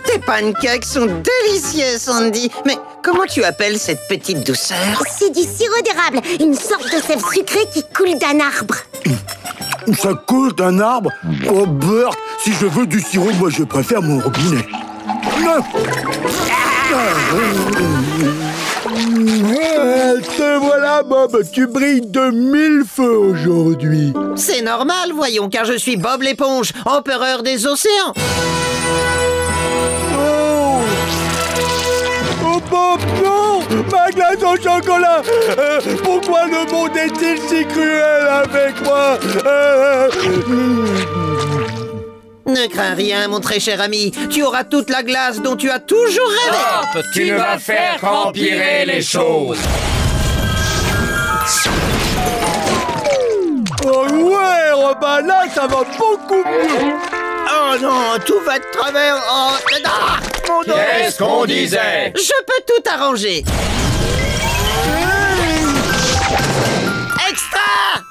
Tes pancakes sont délicieux, Sandy. Mais comment tu appelles cette petite douceur? C'est du sirop d'érable, une sorte de sève sucrée qui coule d'un arbre. Ça coule d'un arbre? Oh, Bert, si je veux du sirop, moi je préfère mon robinet. Te voilà, Bob, tu brilles de 1000 feux aujourd'hui. C'est normal, voyons, car je suis Bob l'éponge, empereur des océans. Oh, Bob, non! Ma glace au chocolat! Pourquoi le monde est-il si cruel avec moi? Ne crains rien, mon très cher ami. Tu auras toute la glace dont tu as toujours rêvé. Hop, tu ne vas faire qu'empirer les choses. Oh ouais, Robin, là, ça va beaucoup mieux. Oh non, tout va de travers. Oh, ah, mon dos. Qu'est-ce qu'on disait? Je peux tout arranger. Extra!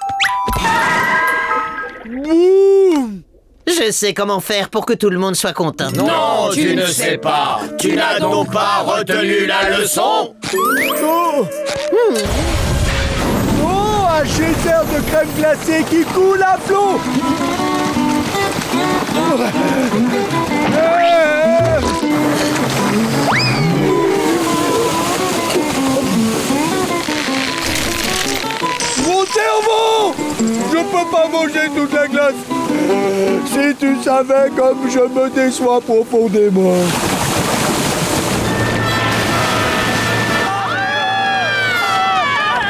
Boum! Je sais comment faire pour que tout le monde soit content. Non, tu ne sais pas. Tu n'as donc pas retenu la leçon? Oh! Oh, un geyser de crème glacée qui coule à flot! Mon cerveau! Je peux pas manger toute la glace! Si tu savais comme je me déçois profondément!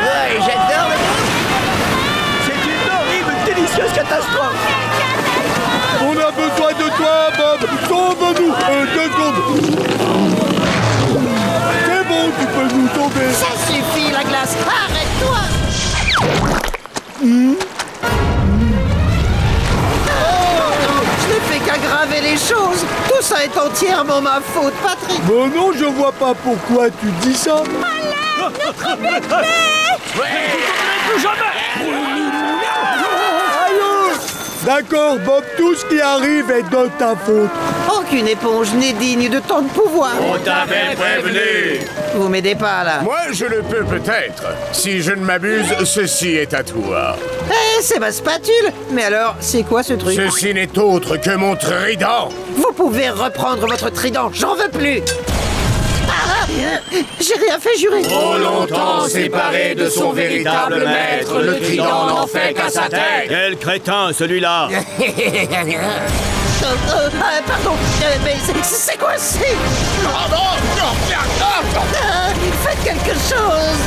Ouais, j'adore le monde. C'est une horrible, délicieuse catastrophe! On a besoin de toi, Bob! Sauve-nous! 2 secondes! C'est bon, tu peux nous sauver! Ça suffit, la glace. Arrête-toi. Je n'ai fait qu'aggraver les choses. Tout ça est entièrement ma faute, Patrick. Bon non, je vois pas pourquoi tu dis ça. D'accord, Bob, tout ce qui arrive est de ta faute. Aucune éponge n'est digne de tant de pouvoir. On t'avait prévenu. Vous m'aidez pas, là. Moi, je le peux peut-être. Si je ne m'abuse, ceci est à toi. Eh, c'est ma spatule. Mais alors, c'est quoi ce truc? Ceci n'est autre que mon trident. Vous pouvez reprendre votre trident. J'en veux plus. Ah, j'ai rien fait, juré. Trop longtemps séparé de son véritable maître, le trident n'en fait qu'à sa tête. Quel crétin, celui-là! Pardon, mais c'est quoi? Faites quelque chose.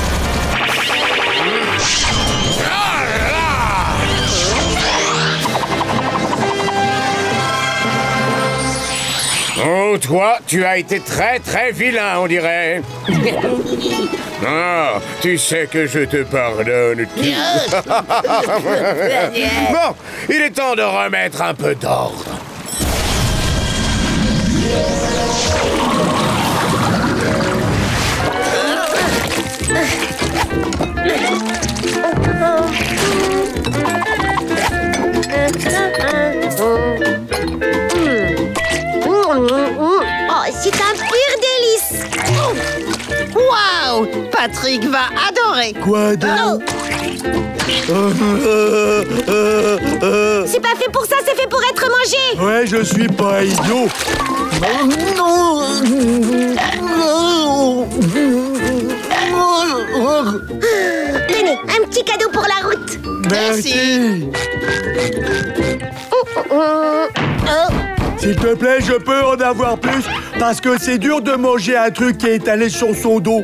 Oh, toi, tu as été très très vilain, on dirait. Ah, tu sais que je te pardonne tout. Bon, il est temps de remettre un peu d'ordre. Oh, c'est un pur délice. Waouh! Patrick va adorer. Quoi donc? C'est pas fait pour ça, c'est fait pour être mangé. Ouais, je suis pas idiot. Tenez, un petit cadeau pour la route. Merci. S'il te plaît, je peux en avoir plus parce que c'est dur de manger un truc qui est étalé sur son dos.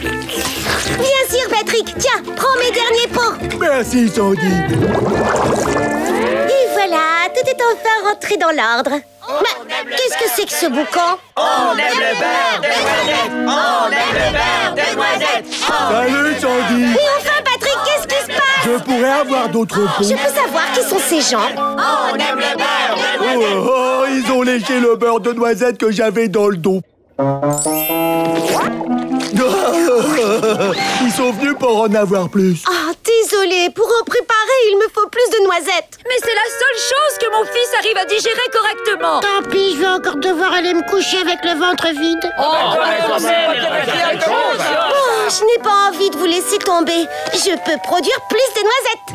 Bien sûr, Patrick. Tiens, prends mes derniers pots. Merci, Sandy. Et voilà, tout est enfin rentré dans l'ordre. Mais qu'est-ce que c'est que ce boucan? On aime le beurre de noisette. On aime le beurre de noisette. Salut, Sandy. Et enfin, Patrick, qu'est-ce qui se passe? Je pourrais avoir d'autres pots. Je peux savoir qui sont ces gens? On aime le beurre de noisette. Oh, ils ont léché le beurre de noisette que j'avais dans le dos. Ils sont venus pour en avoir plus. Oh, désolée, pour en préparer, il me faut plus de noisettes. Mais c'est la seule chose que mon fils arrive à digérer correctement. Tant pis, je vais encore devoir aller me coucher avec le ventre vide. Oh, Je n'ai pas envie de vous laisser tomber. Je peux produire plus de noisettes.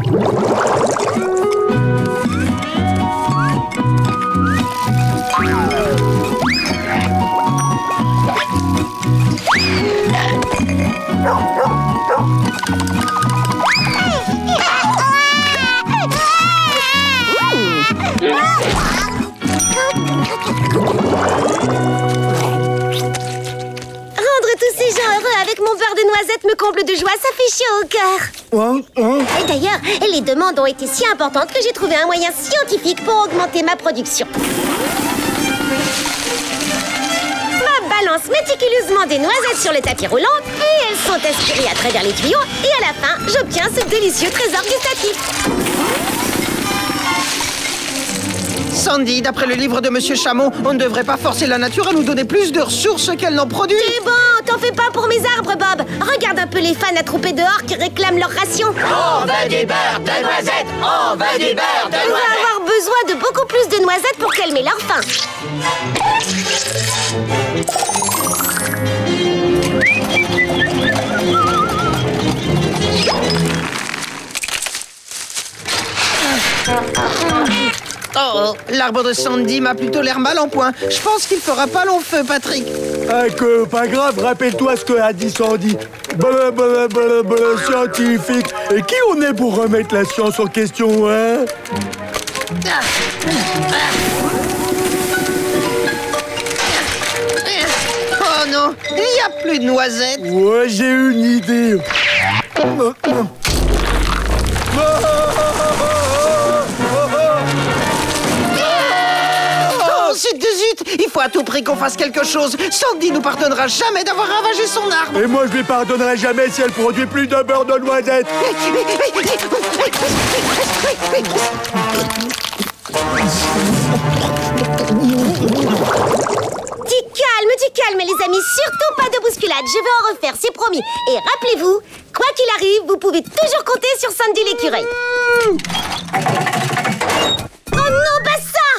Rendre tous ces gens heureux avec mon beurre de noisette me comble de joie, ça fait chaud au cœur. Et d'ailleurs, les demandes ont été si importantes que j'ai trouvé un moyen scientifique pour augmenter ma production. Ma balance méticuleusement des noisettes sur le tapis roulant, puis elles sont aspirées à travers les tuyaux, et à la fin, j'obtiens ce délicieux trésor gustatif. Sandy, d'après le livre de Monsieur Chameau, on ne devrait pas forcer la nature à nous donner plus de ressources qu'elle n'en produit. C'est bon, t'en fais pas pour mes arbres, Bob. Regarde un peu les fans attroupés dehors qui réclament leur ration. On veut du beurre de noisette. On veut du beurre de On va noisette. avoir besoin de beaucoup plus de noisettes pour calmer leur faim. Oh, l'arbre de Sandy m'a plutôt l'air mal en point. Je pense qu'il fera pas long feu, Patrick. Pas grave, rappelle-toi ce que a dit Sandy. Blablabla, scientifique. Et qui on est pour remettre la science en question, hein? Oh non, il n'y a plus de noisettes. Ouais, j'ai une idée. Oh, zut de zut, il faut à tout prix qu'on fasse quelque chose. Sandy nous pardonnera jamais d'avoir ravagé son arbre. Et moi, je lui pardonnerai jamais si elle produit plus de beurre de noisette. Du calme, les amis. Surtout pas de bousculade. Je vais en refaire, c'est promis. Et rappelez-vous, quoi qu'il arrive, vous pouvez toujours compter sur Sandy l'écureuil. Oh non, pas ça!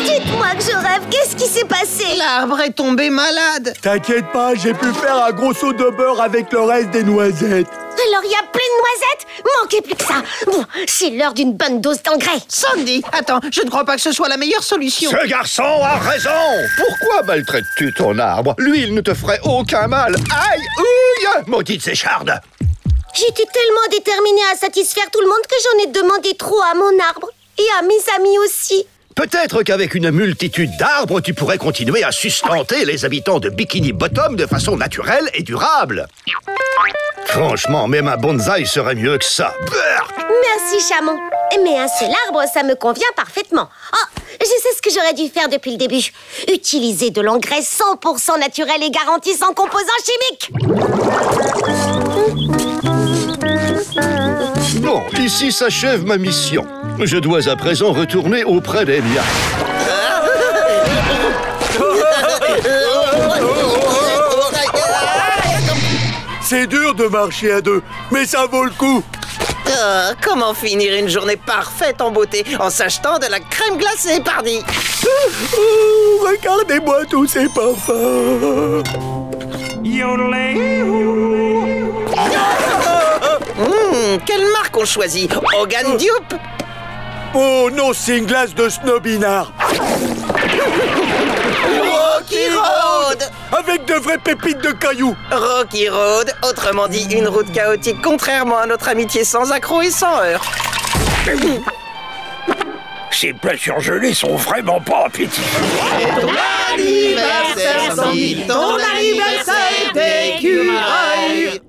Dites-moi que je rêve. Qu'est-ce qui s'est passé? L'arbre est tombé malade. T'inquiète pas, j'ai pu faire un gros seau de beurre avec le reste des noisettes. Alors il y a plein de noisettes? Manquez plus que ça. Bon, c'est l'heure d'une bonne dose d'engrais. Sandy, attends, je ne crois pas que ce soit la meilleure solution. Ce garçon a raison. Pourquoi maltraites-tu ton arbre? Lui, il ne te ferait aucun mal. Aïe, ouille, maudite sécharde. J'étais tellement déterminée à satisfaire tout le monde que j'en ai demandé trop à mon arbre. Et à mes amis aussi. Peut-être qu'avec une multitude d'arbres, tu pourrais continuer à sustenter les habitants de Bikini Bottom de façon naturelle et durable. Franchement, même un bonsaï serait mieux que ça. Brrr. Merci, Chamon. Mais un seul arbre, ça me convient parfaitement. Oh, je sais ce que j'aurais dû faire depuis le début. Utiliser de l'engrais 100% naturel et garanti sans composants chimiques. Bon, ici s'achève ma mission. Je dois à présent retourner auprès des miens. C'est dur de marcher à deux, mais ça vaut le coup. Comment finir une journée parfaite en beauté en s'achetant de la crème glacée, pardi? Regardez-moi tous ces parfums. Quelle marque on choisit? Hogan Dupe? Oh non, c'est une glace de Snobinard. Rocky Road! Avec de vraies pépites de cailloux. Rocky Road, autrement dit une route chaotique, contrairement à notre amitié sans accroc et sans heurts. Ces plats surgelés sont vraiment pas appétissants. Ton anniversaire, Sandy, ton anniversaire d'écureuil.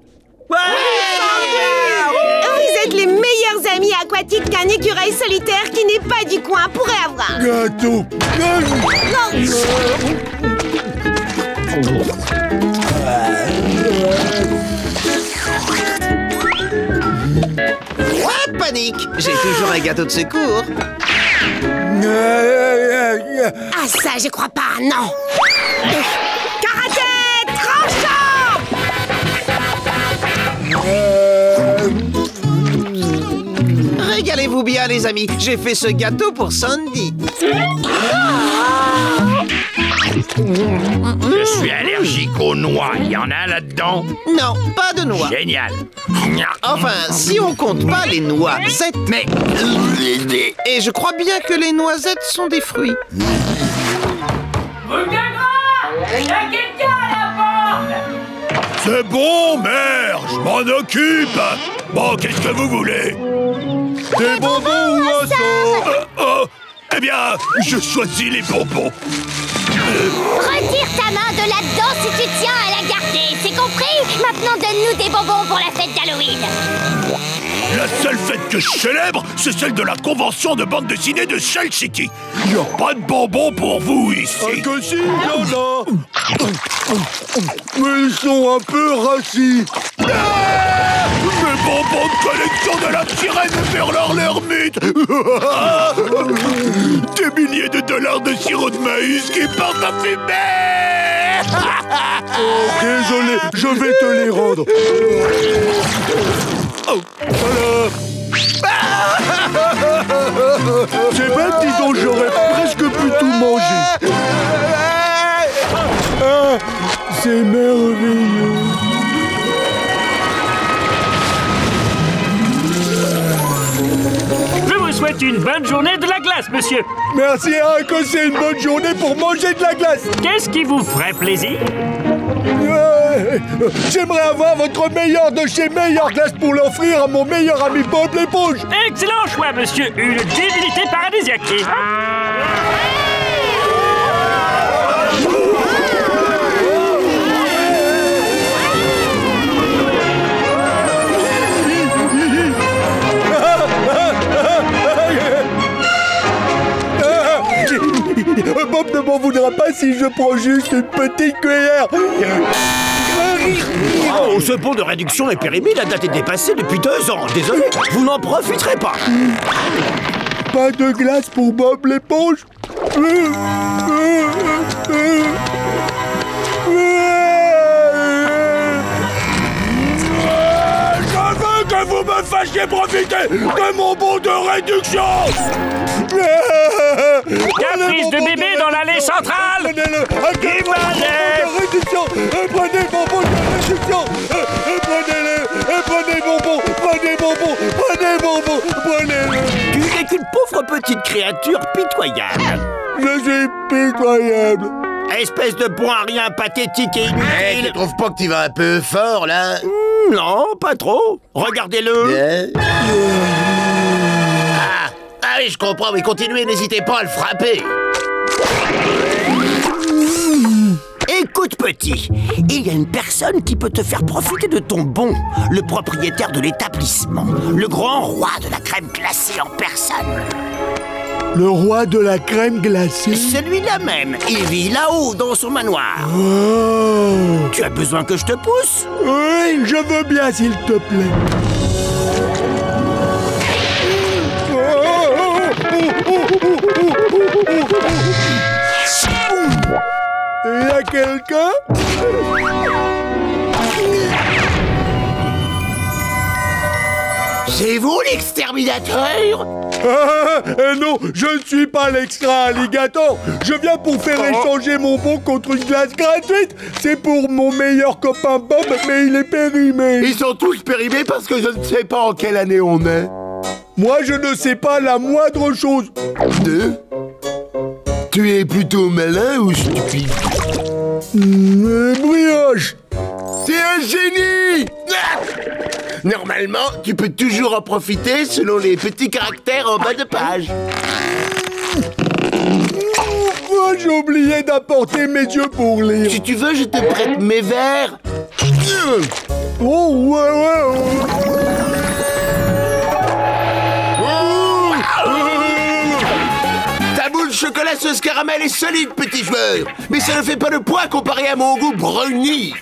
Vous êtes les meilleurs amis aquatiques qu'un écureuil solitaire qui n'est pas du coin pourrait avoir. Gâteau. Pas de panique, j'ai toujours un gâteau de secours. Ah ça, je crois pas, non. Karaté tranchant! Tenez-vous bien, les amis, j'ai fait ce gâteau pour Sandy. Je suis allergique aux noix. Il y en a là-dedans? Non, pas de noix. Génial. Enfin, si on compte pas les noisettes. Mais... Et je crois bien que les noisettes sont des fruits. Il y a quelqu'un à la porte! C'est bon, mère, je m'en occupe. Bon, qu'est-ce que vous voulez? Des bonbons ou un sort? Eh bien, je choisis les bonbons. Retire ta main de là-dedans si tu tiens à la garder, c'est compris? Maintenant, donne-nous des bonbons pour la fête d'Halloween. La seule fête que je célèbre, c'est celle de la convention de bande dessinée de Shell City. Il n'y a pas de bonbons pour vous ici. Ah que si, il y en a. Mais ils sont un peu rassis. Mes bonbons de collection de la sirène vers leur l'ermite. Des milliers de dollars de sirop de maïs qui partent à fumer. Oh, désolé, je vais te les rendre. Oh, voilà. C'est bête, dis donc, j'aurais presque pu tout manger. C'est merveilleux. Je vous souhaite une bonne journée de la glace, monsieur. Merci, Harry, c'est une bonne journée pour manger de la glace. Qu'est-ce qui vous ferait plaisir? J'aimerais avoir votre meilleur de chez Meilleur Glace pour l'offrir à mon meilleur ami Bob l'éponge. Excellent choix, monsieur. Une divinité paradisiaque. Bob ne m'en voudra pas si je prends juste une petite cuillère. Oh, ce bon de réduction est périmé, la date est dépassée depuis 2 ans. Désolé, vous n'en profiterez pas. Pas de glace pour Bob l'éponge. Je veux que vous me fassiez profiter de mon bon de réduction. Caprice de bébé dans l'allée centrale. Prenez-le. Prenez mon bon de réduction. Prenez mon bon de réduction. Prenez-le. Prenez mon bon. Prenez mon bon. Prenez mon bon. Prenez-le. Tu n'es qu'une pauvre petite créature pitoyable. Je suis pitoyable. Espèce de bon à rien pathétique et inutile. Tu trouves pas que tu vas un peu fort, là? Non, pas trop. Regardez-le. Ah oui, je comprends, mais continuez, n'hésitez pas à le frapper. Écoute, petit, il y a une personne qui peut te faire profiter de ton bon. Le propriétaire de l'établissement. Le grand roi de la crème glacée en personne. Le roi de la crème glacée. Celui-là même. Il vit là-haut, dans son manoir. Oh. Tu as besoin que je te pousse? Oui, je veux bien, s'il te plaît. Il y a quelqu'un? C'est vous, l'exterminateur? Non, je ne suis pas l'extra-alligator. Je viens pour faire échanger mon bon contre une glace gratuite. C'est pour mon meilleur copain Bob, mais il est périmé. Ils sont tous périmés parce que je ne sais pas en quelle année on est. Moi, je ne sais pas la moindre chose. Tu es plutôt malin ou stupide? Brioche. C'est un génie! Normalement, tu peux toujours en profiter selon les petits caractères en bas de page. Oh, j'ai oublié d'apporter mes yeux pour lire. Si tu veux, je te prête mes verres. Oh, ouais. Ta boule chocolat sauce caramel est solide, petit joueur. Mais ça ne fait pas le poids comparé à mon goût brownie.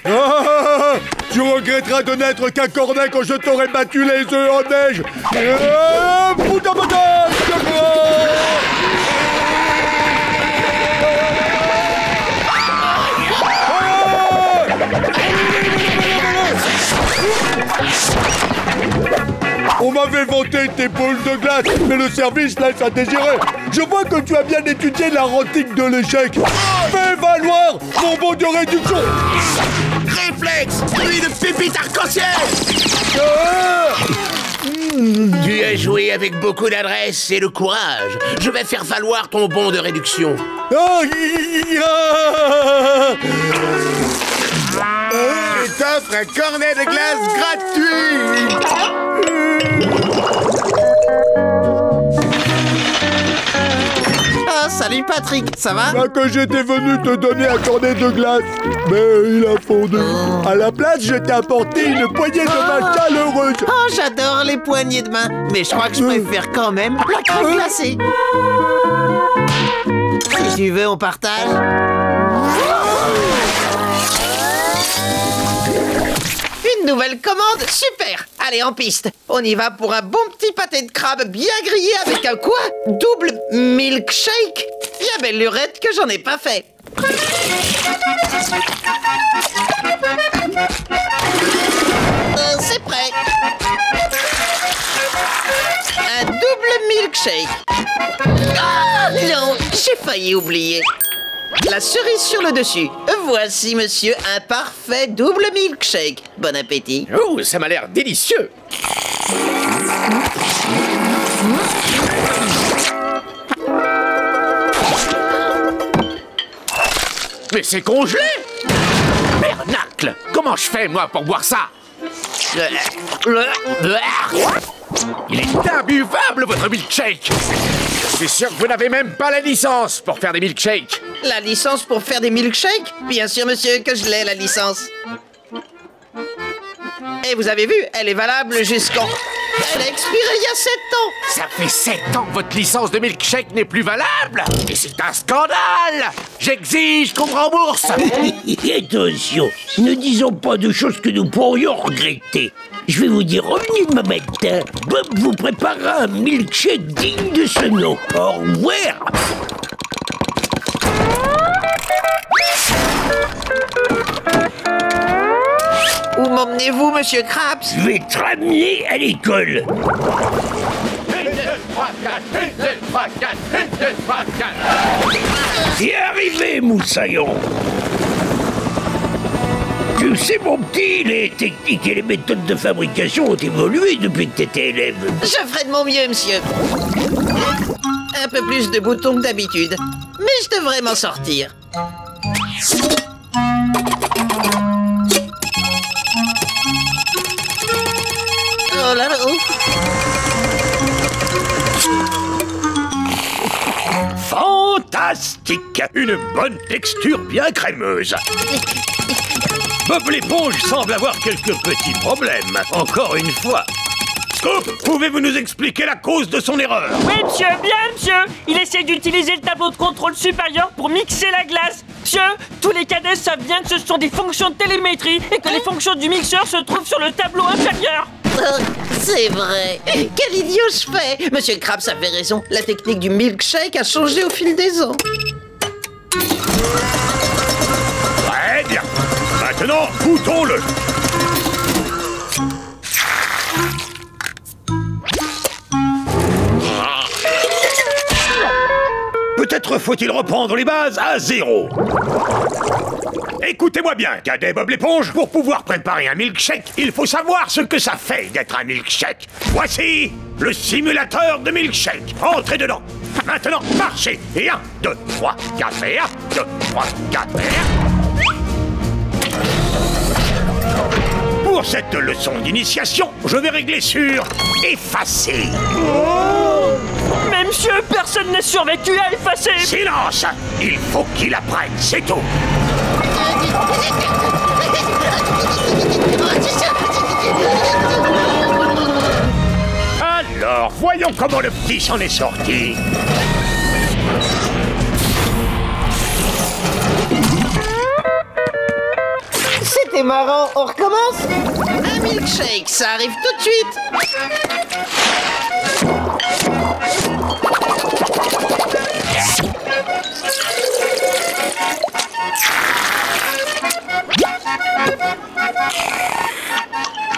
Tu regretteras de n'être qu'un cornet quand je t'aurai battu les œufs en neige. On m'avait vanté tes boules de glace, mais le service laisse à désirer. Je vois que tu as bien étudié la rotique de l'échec. Fais valoir mon bon de réduction. Réflexe, lui de pépite arc-en-ciel. Tu as joué avec beaucoup d'adresse et de courage. Je vais faire valoir ton bon de réduction. Je t'offre un cornet de glace gratuit. Ah, salut Patrick, ça va? Là que j'étais venu te donner un cornet de glace, mais il a fondu. À la place, je t'ai apporté une poignée de main chaleureuse. Oh, j'adore les poignées de main, mais je crois que je préfère quand même la crème glacée. Si tu veux, on partage. Une nouvelle commande, super! Allez, en piste. On y va pour un bon petit pâté de crabe bien grillé avec un quoi? Double milkshake? Bien belle lurette que j'en ai pas fait. C'est prêt. Un double milkshake. Ah non, j'ai failli oublier. La cerise sur le dessus. Voici, monsieur, un parfait double milkshake. Bon appétit. Oh, ça m'a l'air délicieux. Mais c'est congelé! Bernacle! Comment je fais, moi, pour boire ça? Il est imbuvable, votre milkshake! Je suis sûr que vous n'avez même pas la licence pour faire des milkshakes. La licence pour faire des milkshakes? Bien sûr, monsieur, que je l'ai, la licence. Et vous avez vu, elle est valable jusqu'en... Elle a expiré il y a 7 ans. Ça fait 7 ans que votre licence de milkshake n'est plus valable. Et c'est un scandale. J'exige qu'on me rembourse. Attention, ne disons pas de choses que nous pourrions regretter. Je vais vous dire, revenez demain matin. Bob vous préparera un milkshake digne de ce nom. Au revoir. Où m'emmenez-vous, monsieur Krabs? Je vais te ramener à l'école. 1, 2, 3, 4, 1, 2, 3, 4, 1, 2, 3, 4. T'y es arrivé, moussaillon. Tu sais, mon petit, les techniques et les méthodes de fabrication ont évolué depuis que t'étais élève. Je ferai de mon mieux, monsieur. Un peu plus de boutons que d'habitude. Mais je devrais m'en sortir. Oh là là, Fantastique! Une bonne texture bien crémeuse. Bob l'éponge semble avoir quelques petits problèmes. Encore une fois. Scoop, pouvez-vous nous expliquer la cause de son erreur? Oui, monsieur, bien, monsieur. Il essaie d'utiliser le tableau de contrôle supérieur pour mixer la glace. Monsieur, tous les cadets savent bien que ce sont des fonctions de télémétrie et que les fonctions du mixeur se trouvent sur le tableau inférieur. C'est vrai. Quel idiot je fais. Monsieur Krabs avait raison. La technique du milkshake a changé au fil des ans. Très bien. Maintenant, goûtons-le. Peut-être faut-il reprendre les bases à 0. Écoutez-moi bien, cadet Bob l'éponge. Pour pouvoir préparer un milkshake, il faut savoir ce que ça fait d'être un milkshake. Voici le simulateur de milkshake. Entrez dedans. Maintenant, marchez. Et 1, 2, 3, 4 et 1, 2, 3, 4 et 1. Pour cette leçon d'initiation, je vais régler sur effacer. Mais monsieur, personne n'a survécu à effacer. Silence! Il faut qu'il apprenne, c'est tout. Alors, voyons comment le petit s'en est sorti. C'était marrant, on recommence? Un milkshake, ça arrive tout de suite.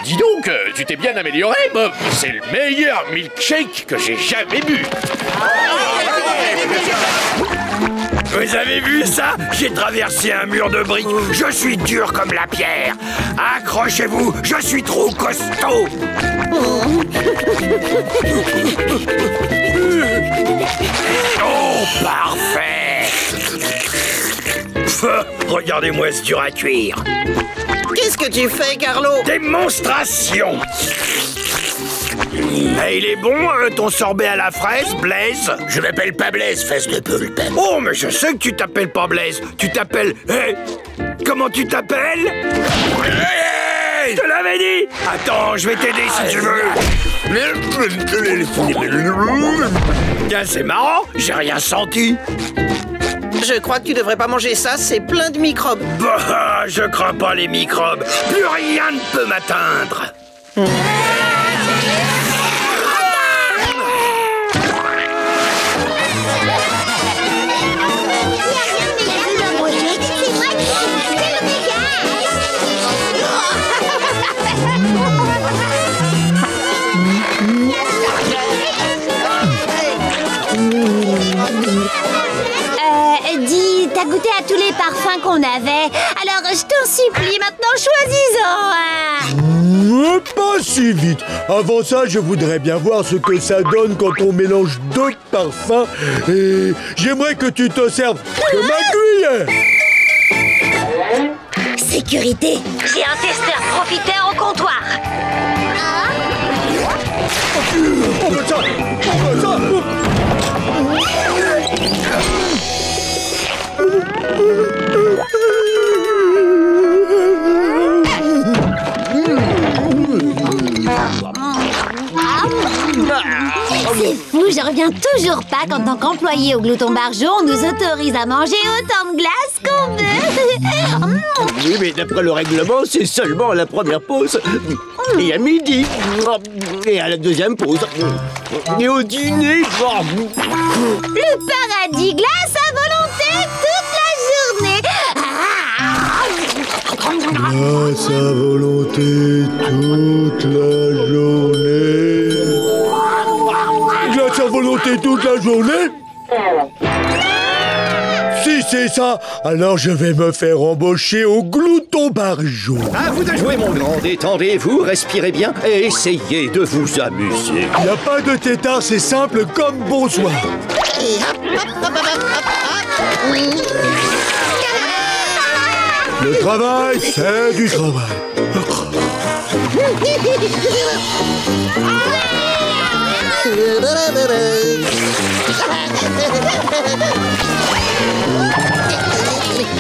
dis donc, tu t'es bien amélioré, Bob. C'est le meilleur milkshake que j'ai jamais bu. Vous avez vu ça? J'ai traversé un mur de briques. Je suis dur comme la pierre. Accrochez-vous, je suis trop costaud. Oh, parfait. Regardez-moi ce dur à cuire. Qu'est-ce que tu fais, Carlo? Démonstration. Il est bon, ton sorbet à la fraise, Blaise? Je m'appelle pas Blaise, fesse de pulpe. Oh, mais je sais que tu t'appelles pas Blaise. Tu t'appelles... comment tu t'appelles? Je te l'avais dit. Attends, je vais t'aider si tu veux. Tiens, c'est marrant, j'ai rien senti. Je crois que tu devrais pas manger ça, c'est plein de microbes. Bah, je crains pas les microbes. Plus rien ne peut m'atteindre. Dis, t'as goûté à tous les parfums qu'on avait. Alors, je t'en supplie, maintenant, choisis-en. Pas si vite. Avant ça, je voudrais bien voir ce que ça donne quand on mélange deux parfums. Et j'aimerais que tu te serves de ma cuillère. Sécurité, j'ai un testeur profiteur au comptoir. On veut ça. On veut ça. C'est fou, je reviens toujours pas qu'en tant qu'employé au Glouton Barjot, on nous autorise à manger autant de glace qu'on veut. Oui, mais d'après le règlement, c'est seulement à la première pause. Et à midi. Et à la deuxième pause. Et au dîner. Le paradis glace à volonté toute la journée. Glace à volonté toute la journée. Glace à volonté toute la journée? Si c'est ça, alors je vais me faire embaucher au Glouton Barjot. À vous de jouer, mon grand. Détendez-vous, respirez bien et essayez de vous amuser. Il n'y a pas de tétard, c'est simple comme bonsoir. Le travail, c'est du travail.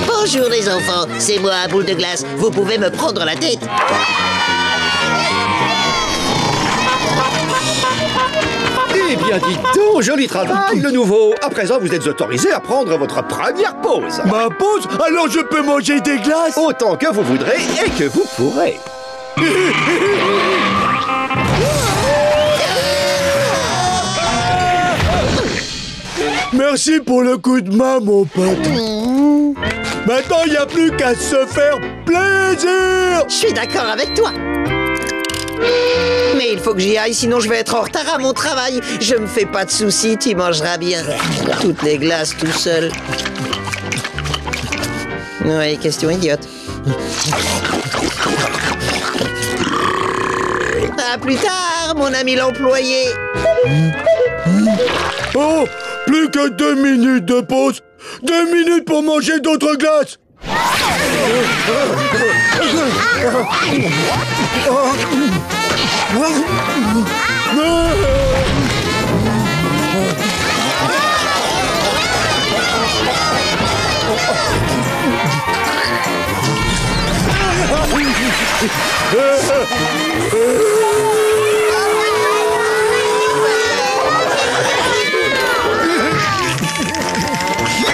Bonjour les enfants, c'est moi, Boule de Glace. Vous pouvez me prendre la tête. Eh bien, dites donc, joli travail, le nouveau. À présent, vous êtes autorisé à prendre votre première pause. Ma pause? Alors je peux manger des glaces? Autant que vous voudrez et que vous pourrez. Merci pour le coup de main, mon pote. Maintenant, il n'y a plus qu'à se faire plaisir. Je suis d'accord avec toi. Mais il faut que j'y aille, sinon je vais être en retard à mon travail. Je me fais pas de soucis, tu mangeras bien. Toutes les glaces tout seul. Oui, question idiote. À plus tard, mon ami l'employé. Oh, plus que 2 minutes de pause. 2 minutes pour manger d'autres glaces.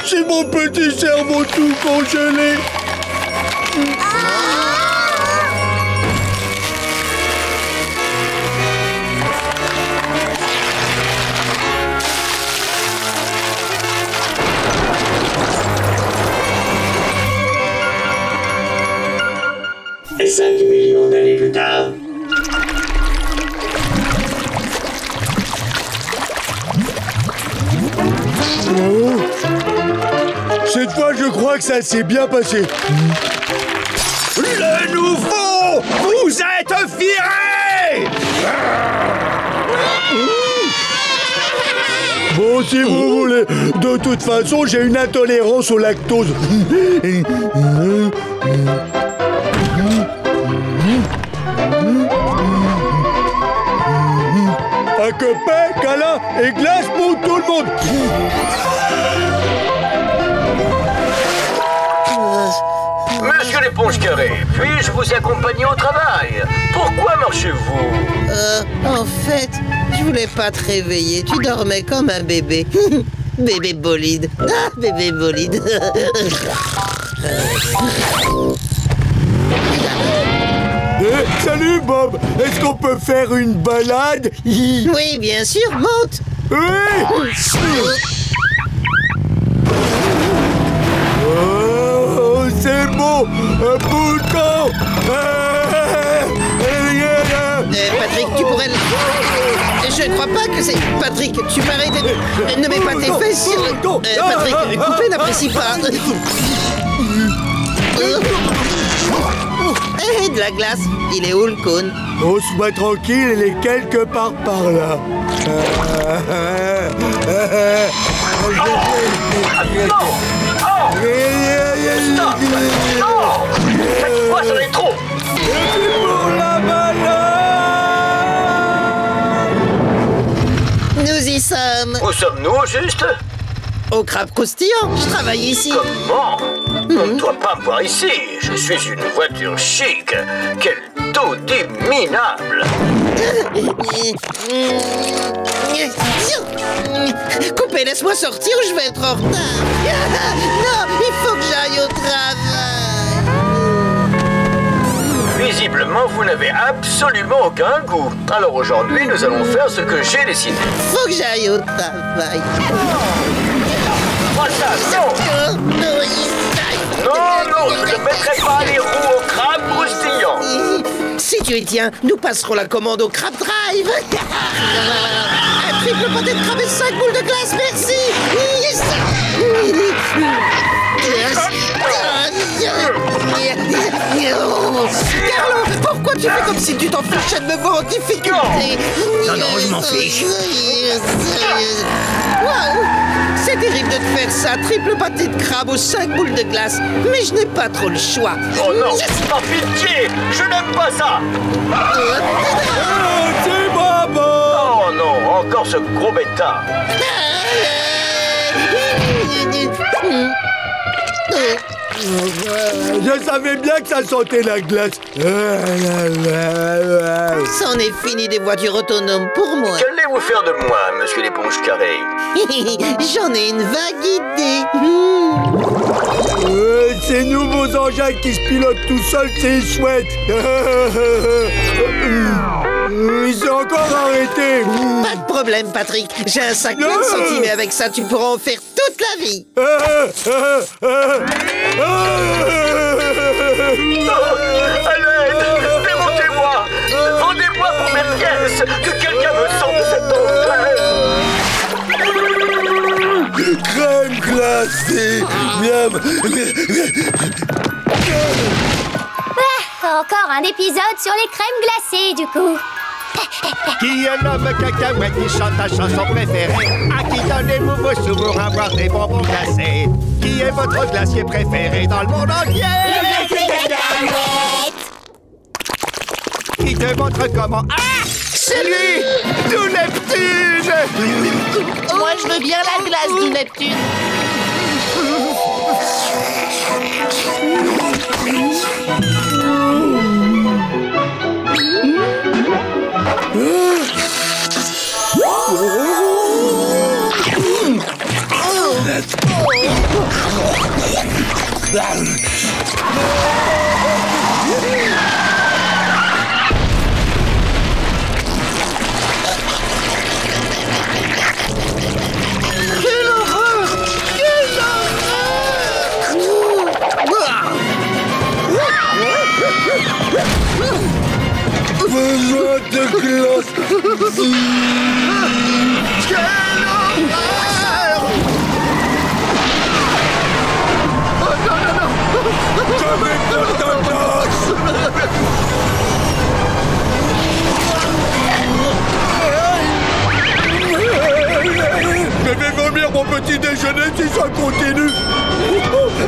C'est mon petit cerveau tout congelé. Et 5 millions d'années plus tard, Cette fois, je crois que ça s'est bien passé. Le nouveau! Vous êtes viré! Bon, si vous voulez. De toute façon, j'ai une intolérance au lactose. Un copain, câlin et glace pour tout le monde. Monsieur l'éponge carrée, puis-je vous accompagner au travail? Pourquoi marchez-vous? En fait, je voulais pas te réveiller. Tu dormais comme un bébé. Bébé bolide. Ah, bébé bolide. Salut Bob, est-ce qu'on peut faire une balade? Oui, bien sûr, monte. Oui. Oh, c'est beau, un bouton. Patrick, tu pourrais... Je ne crois pas que c'est... Patrick, tu m'arrêtes de... Ne mets pas tes fesses sur le... Patrick, coupé n'apprécie pas. Et de la glace. Il est où le cône? On se voit tranquille, il est quelque part par là. Stop! Non! Faites quoi, ça va être trop! Pour la balade! Nous y sommes. Où sommes-nous, au juste? Au crabe croustillant. Je travaille ici. Comment? On ne doit pas me voir ici. Je suis une voiture chic. Quel taux minable! Coupé, laisse-moi sortir ou je vais être en retard. Non, il faut que j'aille au travail. Visiblement, vous n'avez absolument aucun goût. Alors aujourd'hui, nous allons faire ce que j'ai décidé. Faut que j'aille au travail. Moi ça, non! Non, je ne mettrai pas les roues au crabe croustillant. Si tu y tiens, nous passerons la commande au Crab Drive. Un triple pâté de crabe et 5 boules de glace, merci. Carlo, pourquoi tu fais comme si tu t'en fichais de me voir en difficulté? Non, je m'en fiche. Waouh! C'est terrible de te faire ça, triple pâté de crabe aux 5 boules de glace. Mais je n'ai pas trop le choix. Oh non, par pitié, je n'aime pas ça. C'est Bobo! Oh non, encore ce gros bêta. Je savais bien que ça sentait la glace. C'en est fini des voitures autonomes pour moi. Qu'allez-vous faire de moi, monsieur l'éponge carrée? J'en ai une vague idée. Ces nouveaux engins qui se pilotent tout seuls, c'est chouette. Il s'est encore arrêté. Pas de problème, Patrick. J'ai un sac plein de centimes et avec ça, tu pourras en faire toute la vie. À l'aide! Démontez-moi! Vendez-moi pour mes pièces! Que quelqu'un me sorte de cette enfer! Crème glacée. Miam. Encore un épisode sur les crèmes glacées, du coup. Qui est l'homme cacahuète qui chante ta chanson préférée? À qui donnez-vous vos sous pour avoir des bonbons glacés? Qui est votre glacier préféré dans le monde entier? Le glacier cacahuète! Qui te montre comment... Ah! C'est lui! Tout Neptune! Moi, je veux bien la glace du Neptune. Besoin de glace. Quelle horreur! Je vais vomir mon petit déjeuner si ça continue.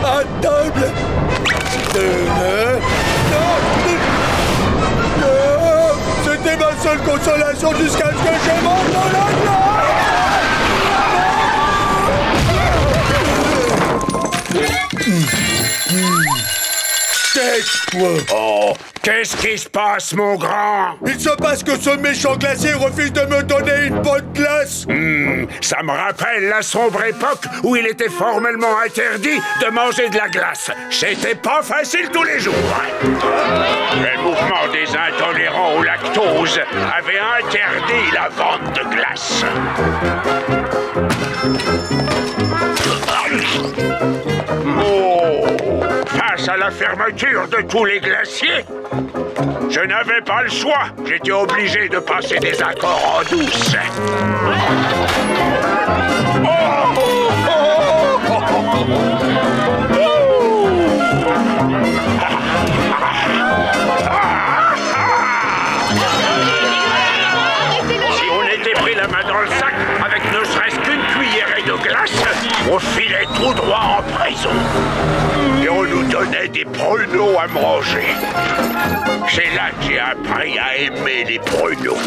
À table. C'était ma seule consolation jusqu'à ce que je mange dans la Tais-toi. Oh, qu'est-ce qui se passe, mon grand? Il se passe que ce méchant glacier refuse de me donner une bonne glace. Ça me rappelle la sombre époque où il était formellement interdit de manger de la glace. C'était pas facile tous les jours. Le mouvement des intolérants au lactose avait interdit la vente de glace. Oh, face à la fermeture de tous les glaciers, je n'avais pas le choix. J'étais obligé de passer des accords en douce. Si on était pris la main dans le sac avec ne serait-ce qu'une cuillerée de glace, on filait tout droit en prison. Et on nous donnait des pruneaux à manger. C'est là que j'ai appris à aimer les pruneaux.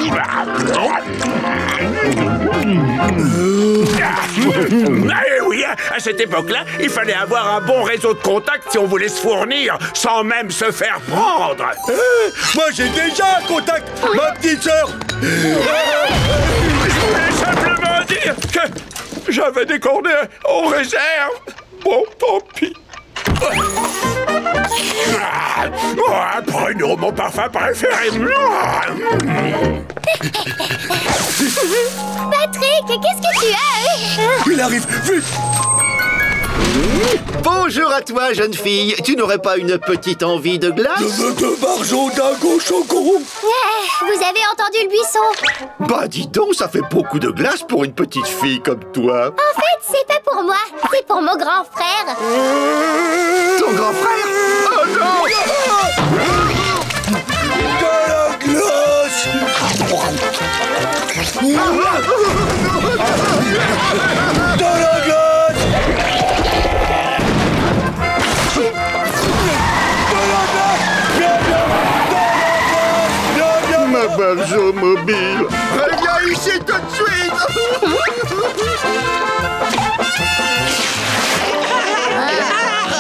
Eh oui, à cette époque-là, il fallait avoir un bon réseau de contacts si on voulait se fournir sans même se faire prendre. Moi, j'ai déjà un contact, ma petite sœur. Je voulais simplement dire que j'avais des cornets en réserve. Bon, tant pis. Oh, un pruneau, mon parfum préféré. Patrick, qu'est-ce que tu as? Il arrive, vite. Bonjour à toi, jeune fille. Tu n'aurais pas une petite envie de glace? De Barjo Dingo Choco. Vous avez entendu le buisson? Bah dis donc, ça fait beaucoup de glace pour une petite fille comme toi. En fait, c'est pas pour moi, c'est pour mon grand frère. Ton grand frère? Oh non! De la glace! De la glace! Ma Barjo mobile! Reviens ici tout de suite!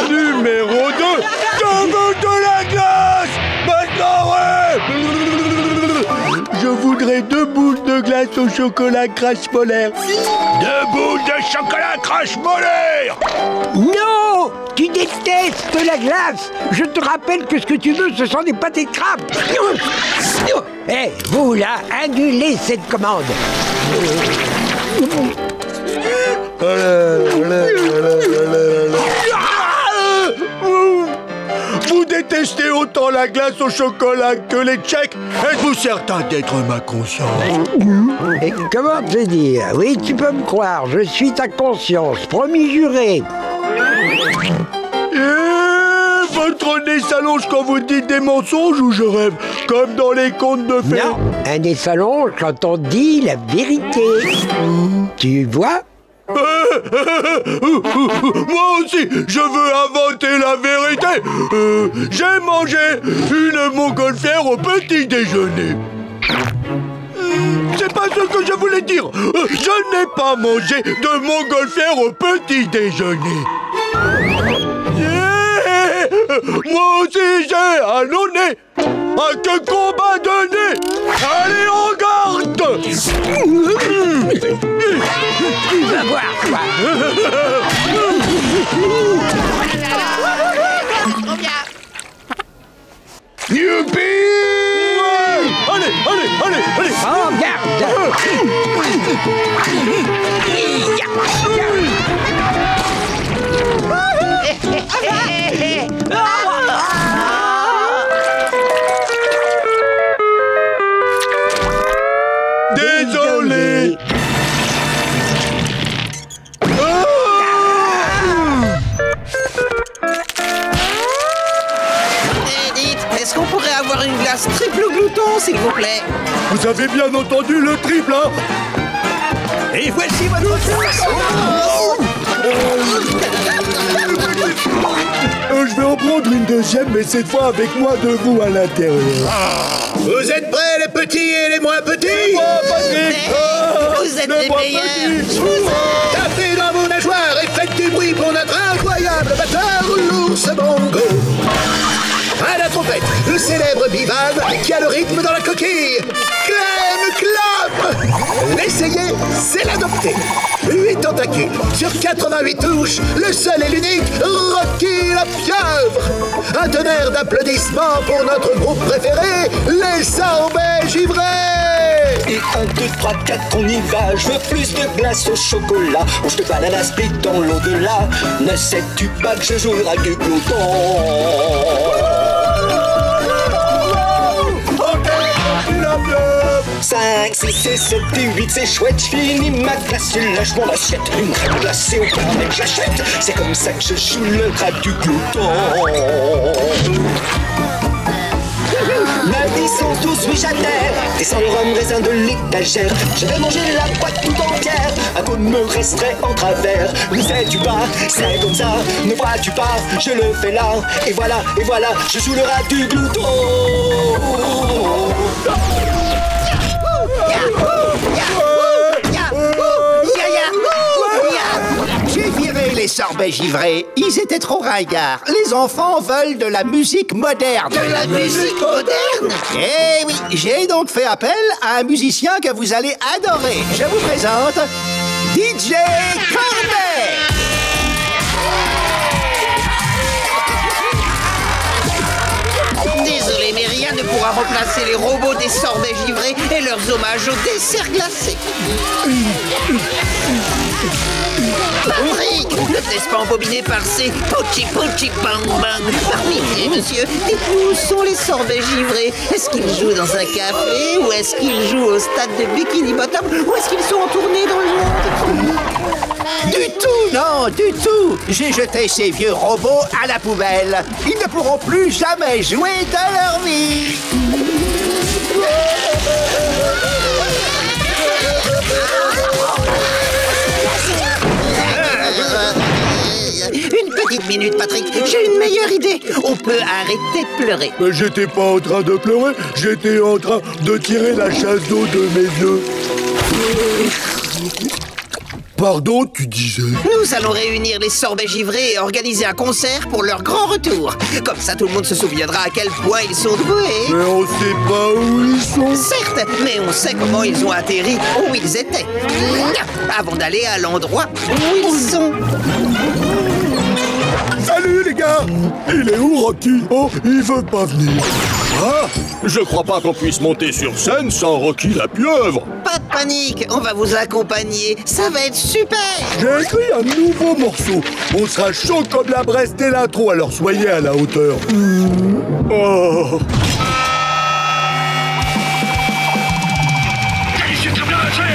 Numéro 2, Tango de la glace! Maintenant, je voudrais 2 boules de glace au chocolat crash polaire. 2 boules de chocolat crash polaire! Non! Tu détestes la glace! Je te rappelle que ce que tu veux, ce sont des pâtés de crabe! Eh, vous là, annulez cette commande! Vous détestez autant la glace au chocolat que les Tchèques? Êtes-vous certain d'être ma conscience? Et comment te dire? Oui, tu peux me croire, je suis ta conscience, promis juré. Votre nez s'allonge quand vous dites des mensonges ou je rêve? Comme dans les contes de fées? Non, un nez s'allonge quand on dit la vérité. Tu vois? Moi aussi, je veux inventer la vérité. J'ai mangé une montgolfière au petit déjeuner. C'est pas ce que je voulais dire. Je n'ai pas mangé de montgolfière au petit déjeuner. Moi aussi, j'ai un nez. Un que combat de nez. Allez, en garde. Tu vas voir, quoi. Youpi! Allez, allez, allez, allez! En garde! Désolé! glace triple glouton, s'il vous plaît. Vous avez bien entendu le triple, hein? Et voici votre façon. Je vais en prendre une deuxième, mais cette fois avec moi debout à l'intérieur. Vous êtes prêts, les petits et les moins petits? Moi, Patrick! Vous êtes les meilleurs. Je vous aime. Tapez dans vos nageoires et faites du bruit pour notre incroyable batteur, l'ours bongo. À la trompette, le célèbre bivalve qui a le rythme dans la coquille. Clem, clap! L'essayer, c'est l'adopter. 8 tentacules sur 88 touches, le seul et l'unique Rocky la pieuvre. Un tonnerre d'applaudissements pour notre groupe préféré, les Sorbets givrés. Et 1, 2, 3, 4, on y va. Je veux plus de glace au chocolat. On jette pas la split dans l'au-delà. Ne sais-tu pas que je jouerai du glouton? 5, 6, 7, 8, c'est chouette, j'finis ma glace, lâche mon assiette. Une crème glacée au caramel, j'achète. C'est comme ça que je joue le rap du glouton. Ma vie sans douce, oui j'adhère. Descends le rhum raisin de l'étagère. Je vais manger la boîte tout entière. Un coup me resterait en travers. Ne sais-tu pas, c'est comme ça. Ne vois-tu pas, je le fais là. Et voilà, je joue le rap du glouton. J'ai viré les Sorbets givrés. Ils étaient trop ringards. Les enfants veulent de la musique moderne. De la musique moderne? Eh oui, j'ai donc fait appel à un musicien que vous allez adorer. Je vous présente DJ Cornet. Désolé, mais rien ne pourra remplacer les robots des Sorbets givrés et leurs hommages aux desserts glacés. Patrick, ne te laisse pas embobiner par ces pouchi bang bang. Par pitié, monsieur, dites-nous où sont les Sorbets givrés? Est-ce qu'ils jouent dans un café? Ou est-ce qu'ils jouent au stade de Bikini Bottom? Ou est-ce qu'ils sont en tournée dans le monde? Du tout, non, du tout. J'ai jeté ces vieux robots à la poubelle. Ils ne pourront plus jamais jouer de leur vie. Une petite minute, Patrick. J'ai une meilleure idée. On peut arrêter de pleurer. Mais j'étais pas en train de pleurer, j'étais en train de tirer la chasse d'eau de mes yeux. Pardon, tu disais? Nous allons réunir les Sorbets givrés et organiser un concert pour leur grand retour. Comme ça, tout le monde se souviendra à quel point ils sont doués. Mais on sait pas où ils sont. Certes, mais on sait comment ils ont atterri où ils étaient. Avant d'aller à l'endroit où ils sont. Salut les gars! Il est où Rocky? Oh, il veut pas venir. Ah! Je crois pas qu'on puisse monter sur scène sans Rocky la pieuvre. Pas de panique, on va vous accompagner. Ça va être super! J'ai écrit un nouveau morceau. On sera chaud comme la Brest et l'intro, alors soyez à la hauteur. Oh!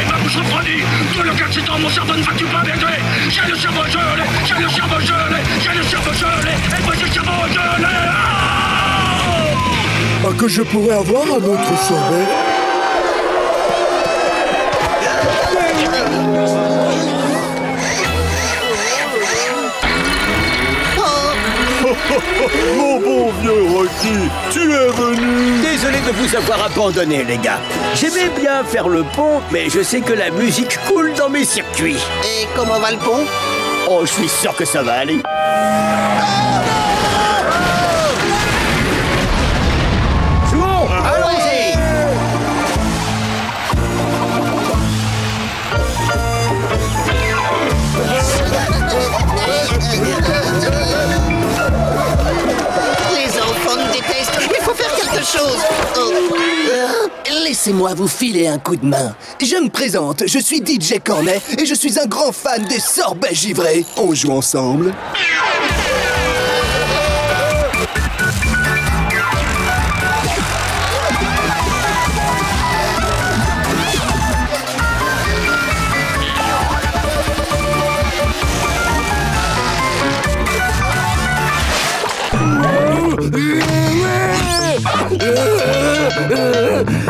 Ma bouche refroidie, tout le quartier dans mon cerveau ne va-tu pas m'aider? J'ai le cerveau gelé, j'ai le cerveau gelé, j'ai le cerveau gelé, et moi j'ai le cerveau gelé. Ah, que je pourrais avoir un autre sorbet? Mon bon vieux Rocky, tu es venu. Désolé de vous avoir abandonné, les gars. J'aimais bien faire le pont, mais je sais que la musique coule dans mes circuits. Et comment va le pont? Oh, je suis sûr que ça va aller. Jouons, allons-y. Les enfants nous détestent. Il faut faire quelque chose. Laissez-moi vous filer un coup de main. Je me présente, je suis DJ Cornet et je suis un grand fan des Sorbets givrés. On joue ensemble.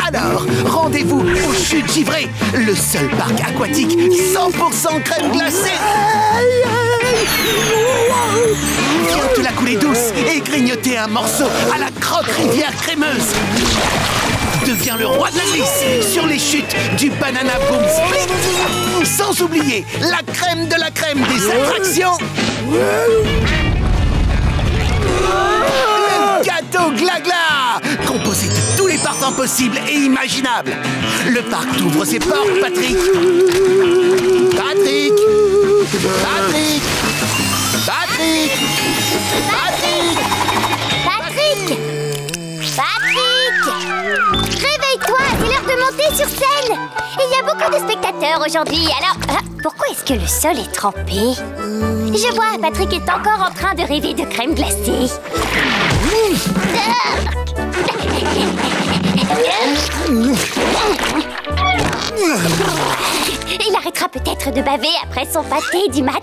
Alors, rendez-vous aux Chutes Givrées, le seul parc aquatique 100% crème glacée. Viens te la couler douce et grignoter un morceau à la croque rivière crémeuse. Deviens le roi de la glisse sur les chutes du Banana Boom Split. Sans oublier la crème de la crème des attractions. Le gâteau Glagla, composé de tous les parfums possibles et imaginables. Le parc t'ouvre ses portes, Patrick. Patrick. Patrick. Patrick. Patrick. Patrick. Patrick. Réveille-toi, c'est l'heure de monter sur scène. Il y a beaucoup de spectateurs aujourd'hui, alors... pourquoi est-ce que le sol est trempé? Je vois, Patrick est encore en train de rêver de crème glacée. Il arrêtera peut-être de baver après son pâté du matin.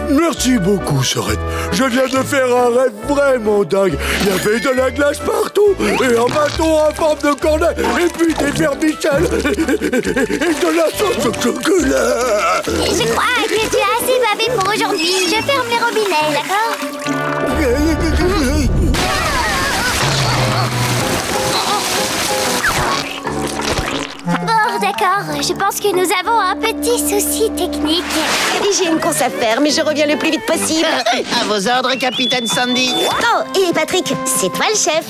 Merci beaucoup, Sorette. Je viens de faire un rêve vraiment dingue. Il y avait de la glace partout, et un bâton en forme de cornet, et puis des vermicelles, et de la sauce au chocolat. Je crois que tu as assez bavé pour aujourd'hui. Je ferme les robinets, d'accord? Bon, d'accord. Je pense que nous avons un petit souci technique. J'ai une course à faire, mais je reviens le plus vite possible. À vos ordres, capitaine Sandy. Oh, et Patrick, c'est toi le chef.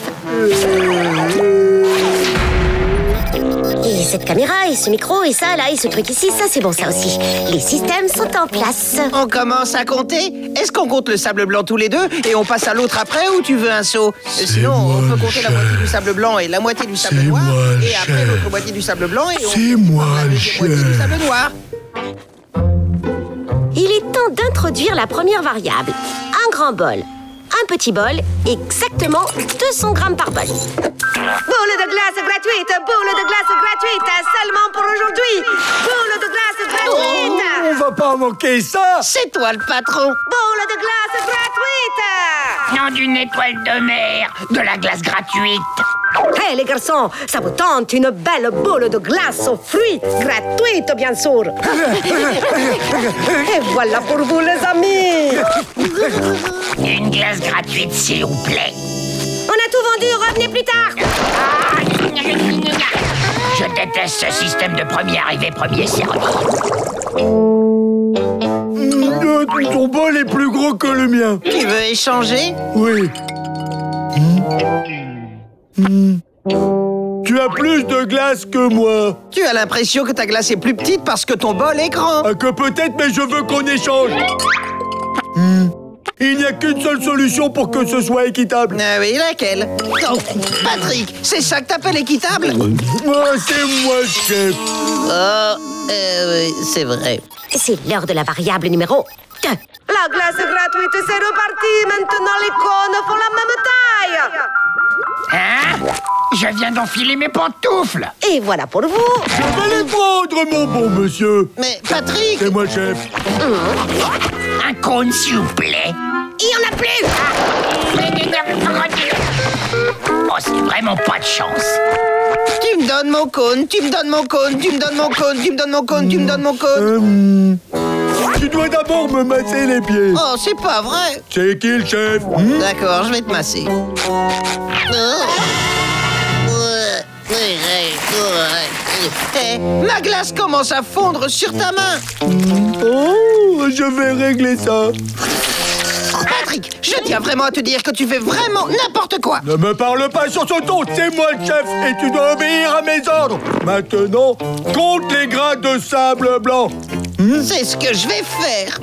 Et cette caméra, et ce micro, et ça, là, et ce truc ici, ça, c'est bon, ça aussi. Les systèmes sont en place. On commence à compter? Est-ce qu'on compte le sable blanc tous les deux et on passe à l'autre après, ou tu veux un saut? Sinon, on peut compter la moitié du sable blanc et la moitié du sable noir, et après l'autre moitié du sable blanc et on compte la deuxième moitié du sable noir. Il est temps d'introduire la première variable. Un grand bol. Un petit bol, exactement 200 grammes par bol. Boule de glace gratuite, boule de glace gratuite, seulement pour aujourd'hui. Boule de glace gratuite. Oh, on va pas manquer ça. C'est toi le patron. Boule de glace gratuite. Non, d'une étoile de mer, de la glace gratuite. Hé les garçons, ça vous tente une belle boule de glace aux fruits, gratuite bien sûr. Et voilà pour vous les amis. Une glace gratuite, s'il vous plaît. On a tout vendu, revenez plus tard. Je déteste ce système de premier arrivé, premier servi. Ton bol est plus gros que le mien. Tu veux échanger? Oui. Tu as plus de glace que moi. Tu as l'impression que ta glace est plus petite parce que ton bol est grand. Que peut-être, mais je veux qu'on échange. Il n'y a qu'une seule solution pour que ce soit équitable. Ah oui, laquelle? Oh, Patrick, c'est ça que t'appelles équitable? C'est moi, chef. Oh, oui, c'est vrai. C'est l'heure de la variable numéro 2. La glace gratuite, c'est reparti. Maintenant, les cônes font la même taille. Hein? Je viens d'enfiler mes pantoufles. Et voilà pour vous. Je vais les prendre, mon bon monsieur. Mais Patrick... C'est moi, chef. Un cône, s'il vous plaît. Il n'y en a plus. Oh, c'est vraiment pas de chance. Tu me donnes mon cône, tu me donnes mon cône, tu me donnes mon cône, tu me donnes mon cône, tu me donnes mon cône. Tu dois d'abord me masser les pieds. Oh, c'est pas vrai. C'est qui le chef? D'accord, je vais te masser. Ma glace commence à fondre sur ta main. Oh, je vais régler ça. Patrick, je tiens vraiment à te dire que tu fais vraiment n'importe quoi. Ne me parle pas sur ce ton, c'est moi le chef et tu dois obéir à mes ordres. Maintenant, compte les grains de sable blanc. C'est ce que je vais faire.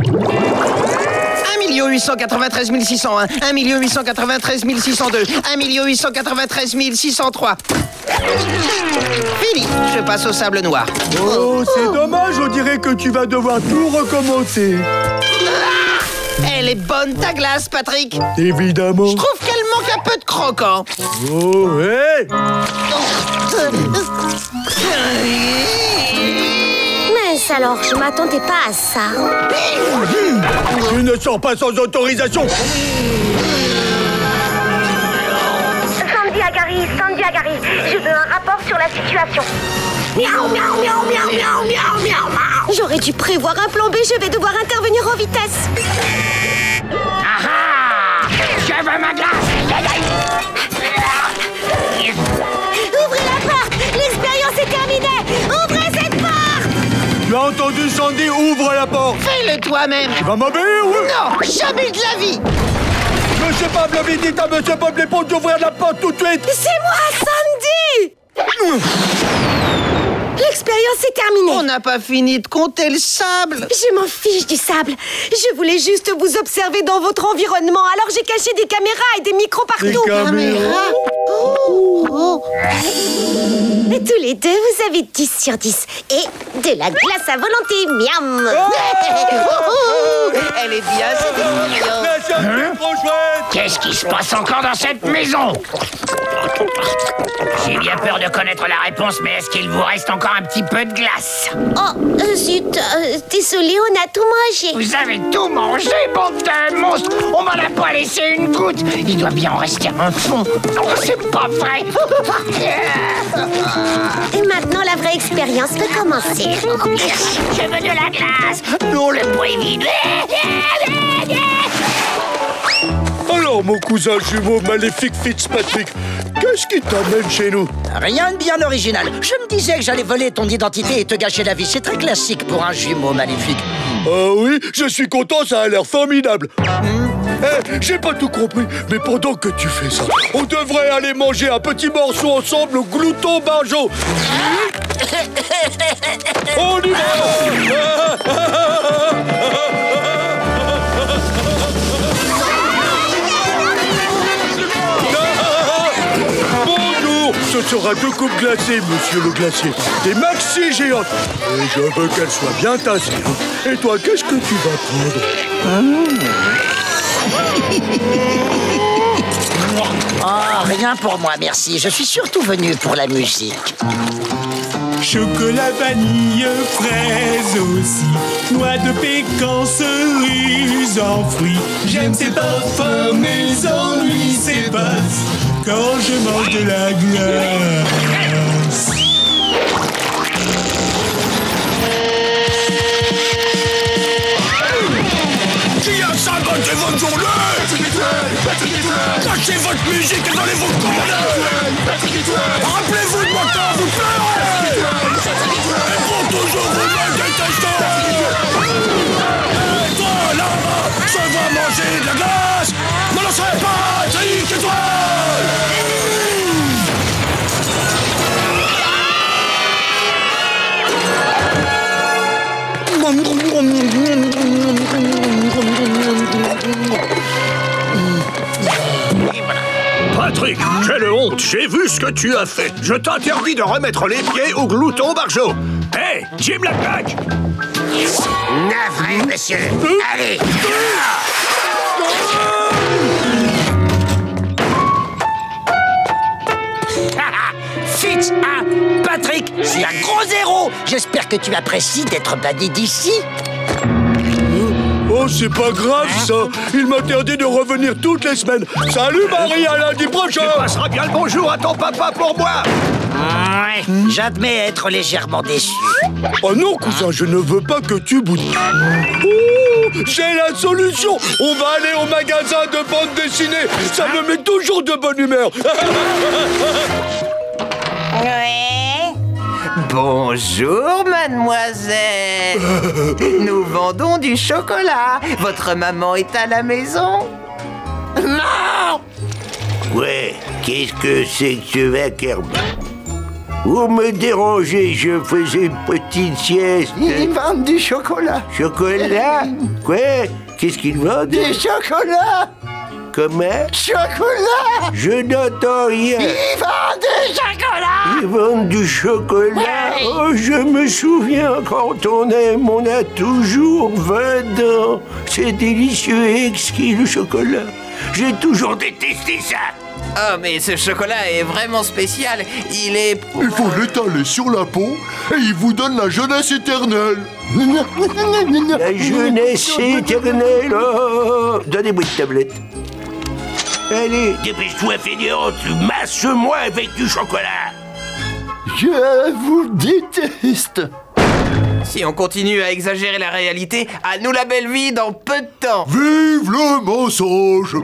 1 893 601, 1 893 602, 1 893 603. Fini, je passe au sable noir. Oh, c'est dommage, on dirait que tu vas devoir tout recommencer. Elle est bonne ta glace, Patrick. Évidemment. Je trouve qu'elle manque un peu de croquant. Oh, hé! Mince alors, je m'attendais pas à ça. Tu ne sors pas sans autorisation. Sandy Agari, je veux un rapport sur la situation. Miaou, miaou, miaou, miaou, miaou, miaou, miaou, miaou. J'aurais dû prévoir un plan B, je vais devoir intervenir en vitesse. Ah! Je veux ma glace! Ouvrez la porte! L'expérience est terminée! Ouvrez cette porte! Tu as entendu Sandy, ouvre la porte. Fais-le toi-même. Tu vas m'obéir, oui? Non, jamais de la vie. Monsieur Pavlovitch, dites à Monsieur Bob l'éponge d'ouvrir la porte tout de suite. C'est moi, Sandy! L'expérience est terminée. On n'a pas fini de compter le sable. Je m'en fiche du sable. Je voulais juste vous observer dans votre environnement. Alors j'ai caché des caméras et des micros partout. Des caméras? Oh. Et tous les deux, vous avez 10 sur 10. Et de la glace à volonté. Miam. Elle est bien, c'est mignon. Trop chouette. Qu'est-ce qui se passe encore dans cette maison? J'ai bien peur de connaître la réponse, mais est-ce qu'il vous reste encore un petit peu de glace? Oh, zut. Désolé, on a tout mangé. Vous avez tout mangé, bande de monstres! On m'en a pas laissé une goutte! Il doit bien en rester un fond! Oh, c'est pas vrai! Et maintenant, la vraie expérience peut commencer. Je veux de la glace! Non, le bois est vide! Alors, mon cousin jumeau maléfique Fitzpatrick, qu'est-ce qui t'amène chez nous? Rien de bien original. Je me disais que j'allais voler ton identité et te gâcher la vie. C'est très classique pour un jumeau maléfique. Ah oui, je suis content, ça a l'air formidable. J'ai pas tout compris, mais pendant que tu fais ça, on devrait aller manger un petit morceau ensemble au Glouton Barjo. On y va. Bonjour, ce sera 2 coupes glacées, monsieur le glacier. Des maxi géantes. Et je veux qu'elles soient bien tassées. Et toi, qu'est-ce que tu vas prendre? Oh, rien pour moi, merci. Je suis surtout venu pour la musique. Chocolat, vanille, fraise aussi. Noix de pécan, cerise en fruits. J'aime ces parfums, mes ennuis s'effacent quand je mange de la glace. Qui a saboté votre journée? Lâchez votre musique et donnez vos coordonnées. Rappelez-vous de moi quand vous pleurez. Et pour toujours vous me détestez. Et toi là-bas, je vais manger de la glace. Ne lâchez pas, Patrick et toi. Patrick, quelle honte! J'ai vu ce que tu as fait! Je t'interdis de remettre les pieds au Glouton Barjo! Hé, Jim la claque! Navré, monsieur! Allez! Fitz, hein? Patrick, c'est un gros zéro! J'espère que tu apprécies d'être banni d'ici. Oh, c'est pas grave, ça. Il m'interdit de revenir toutes les semaines. Salut, Marie, à lundi prochain. Tu passeras bien le bonjour à ton papa pour moi. Ouais, j'admets être légèrement déçu. Oh non, cousin, je ne veux pas que tu boudes. Oh, j'ai la solution. On va aller au magasin de bande dessinée. Ça me met toujours de bonne humeur. Bonjour, mademoiselle. Nous vendons du chocolat. Votre maman est à la maison? Non! Ouais, qu'est-ce que c'est que ce vacarme? Vous me dérangez, je faisais une petite sieste. Ils vendent du chocolat. Chocolat? Quoi? Qu'est-ce qu'ils vendent? Du chocolat. Comment? Chocolat. Je n'entends rien. Ils vendent du chocolat. Ils vendent du chocolat? Ouais. Oh, je me souviens, quand on aime, on a toujours 20 ans. C'est délicieux et exquis, le chocolat. J'ai toujours détesté ça. Oh, mais ce chocolat est vraiment spécial. Il est... Il faut l'étaler sur la peau et il vous donne la jeunesse éternelle. La jeunesse éternelle. Oh, donnez-moi une tablette. Allez, dépêche-toi, feignante. Masse-moi avec du chocolat. Je vous déteste. Si on continue à exagérer la réalité, à nous la belle vie dans peu de temps. Vive le mensonge.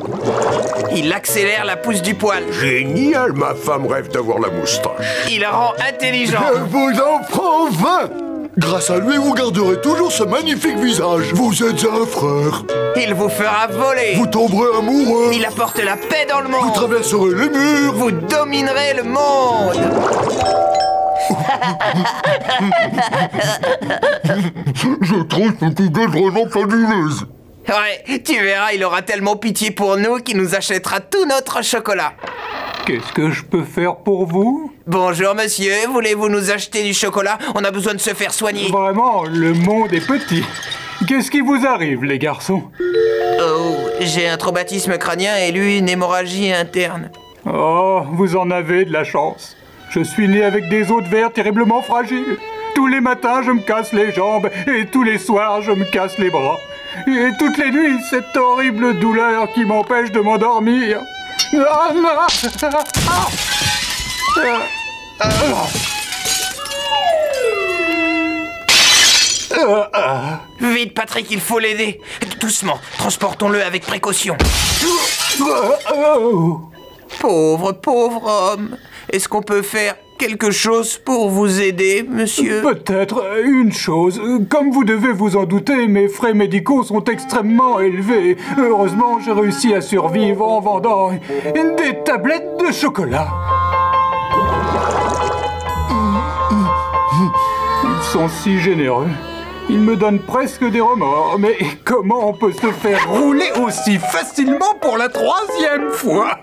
Il accélère la pousse du poil. Génial, ma femme rêve d'avoir la moustache. Il rend intelligent. Je vous en prends 20. Grâce à lui, vous garderez toujours ce magnifique visage. Vous êtes un frère. Il vous fera voler. Vous tomberez amoureux. Il apporte la paix dans le monde. Vous traverserez les murs. Vous dominerez le monde. Je trouve cette idée vraiment fabuleuse. Ouais, tu verras, il aura tellement pitié pour nous qu'il nous achètera tout notre chocolat. Qu'est-ce que je peux faire pour vous? Bonjour monsieur, voulez-vous nous acheter du chocolat? On a besoin de se faire soigner. Vraiment, le monde est petit. Qu'est-ce qui vous arrive, les garçons? Oh, j'ai un traumatisme crânien et lui une hémorragie interne. Oh, vous en avez de la chance. Je suis né avec des os de verre terriblement fragiles. Tous les matins, je me casse les jambes et tous les soirs, je me casse les bras. Et toutes les nuits, cette horrible douleur qui m'empêche de m'endormir. Ah, non. Vite, Patrick, il faut l'aider. Doucement, transportons-le avec précaution. Pauvre homme. Est-ce qu'on peut faire quelque chose pour vous aider, monsieur? Peut-être une chose. Comme vous devez vous en douter, mes frais médicaux sont extrêmement élevés. Heureusement, j'ai réussi à survivre en vendant des tablettes de chocolat. Ils sont si généreux. Ils me donnent presque des remords. Mais comment on peut se faire rouler aussi facilement pour la 3e fois?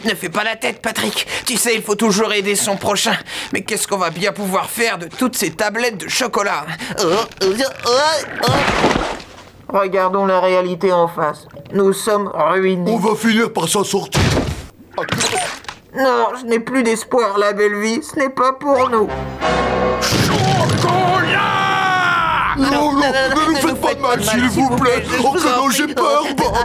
Ne fais pas la tête, Patrick. Tu sais, il faut toujours aider son prochain. Mais qu'est-ce qu'on va bien pouvoir faire de toutes ces tablettes de chocolat? Regardons la réalité en face. Nous sommes ruinés. On va finir par s'en sortir. Non, je n'ai plus d'espoir, la belle vie. Ce n'est pas pour nous. Non, ne nous faites pas de mal, s'il vous plaît. Oh, que non, j'ai peur, Bob.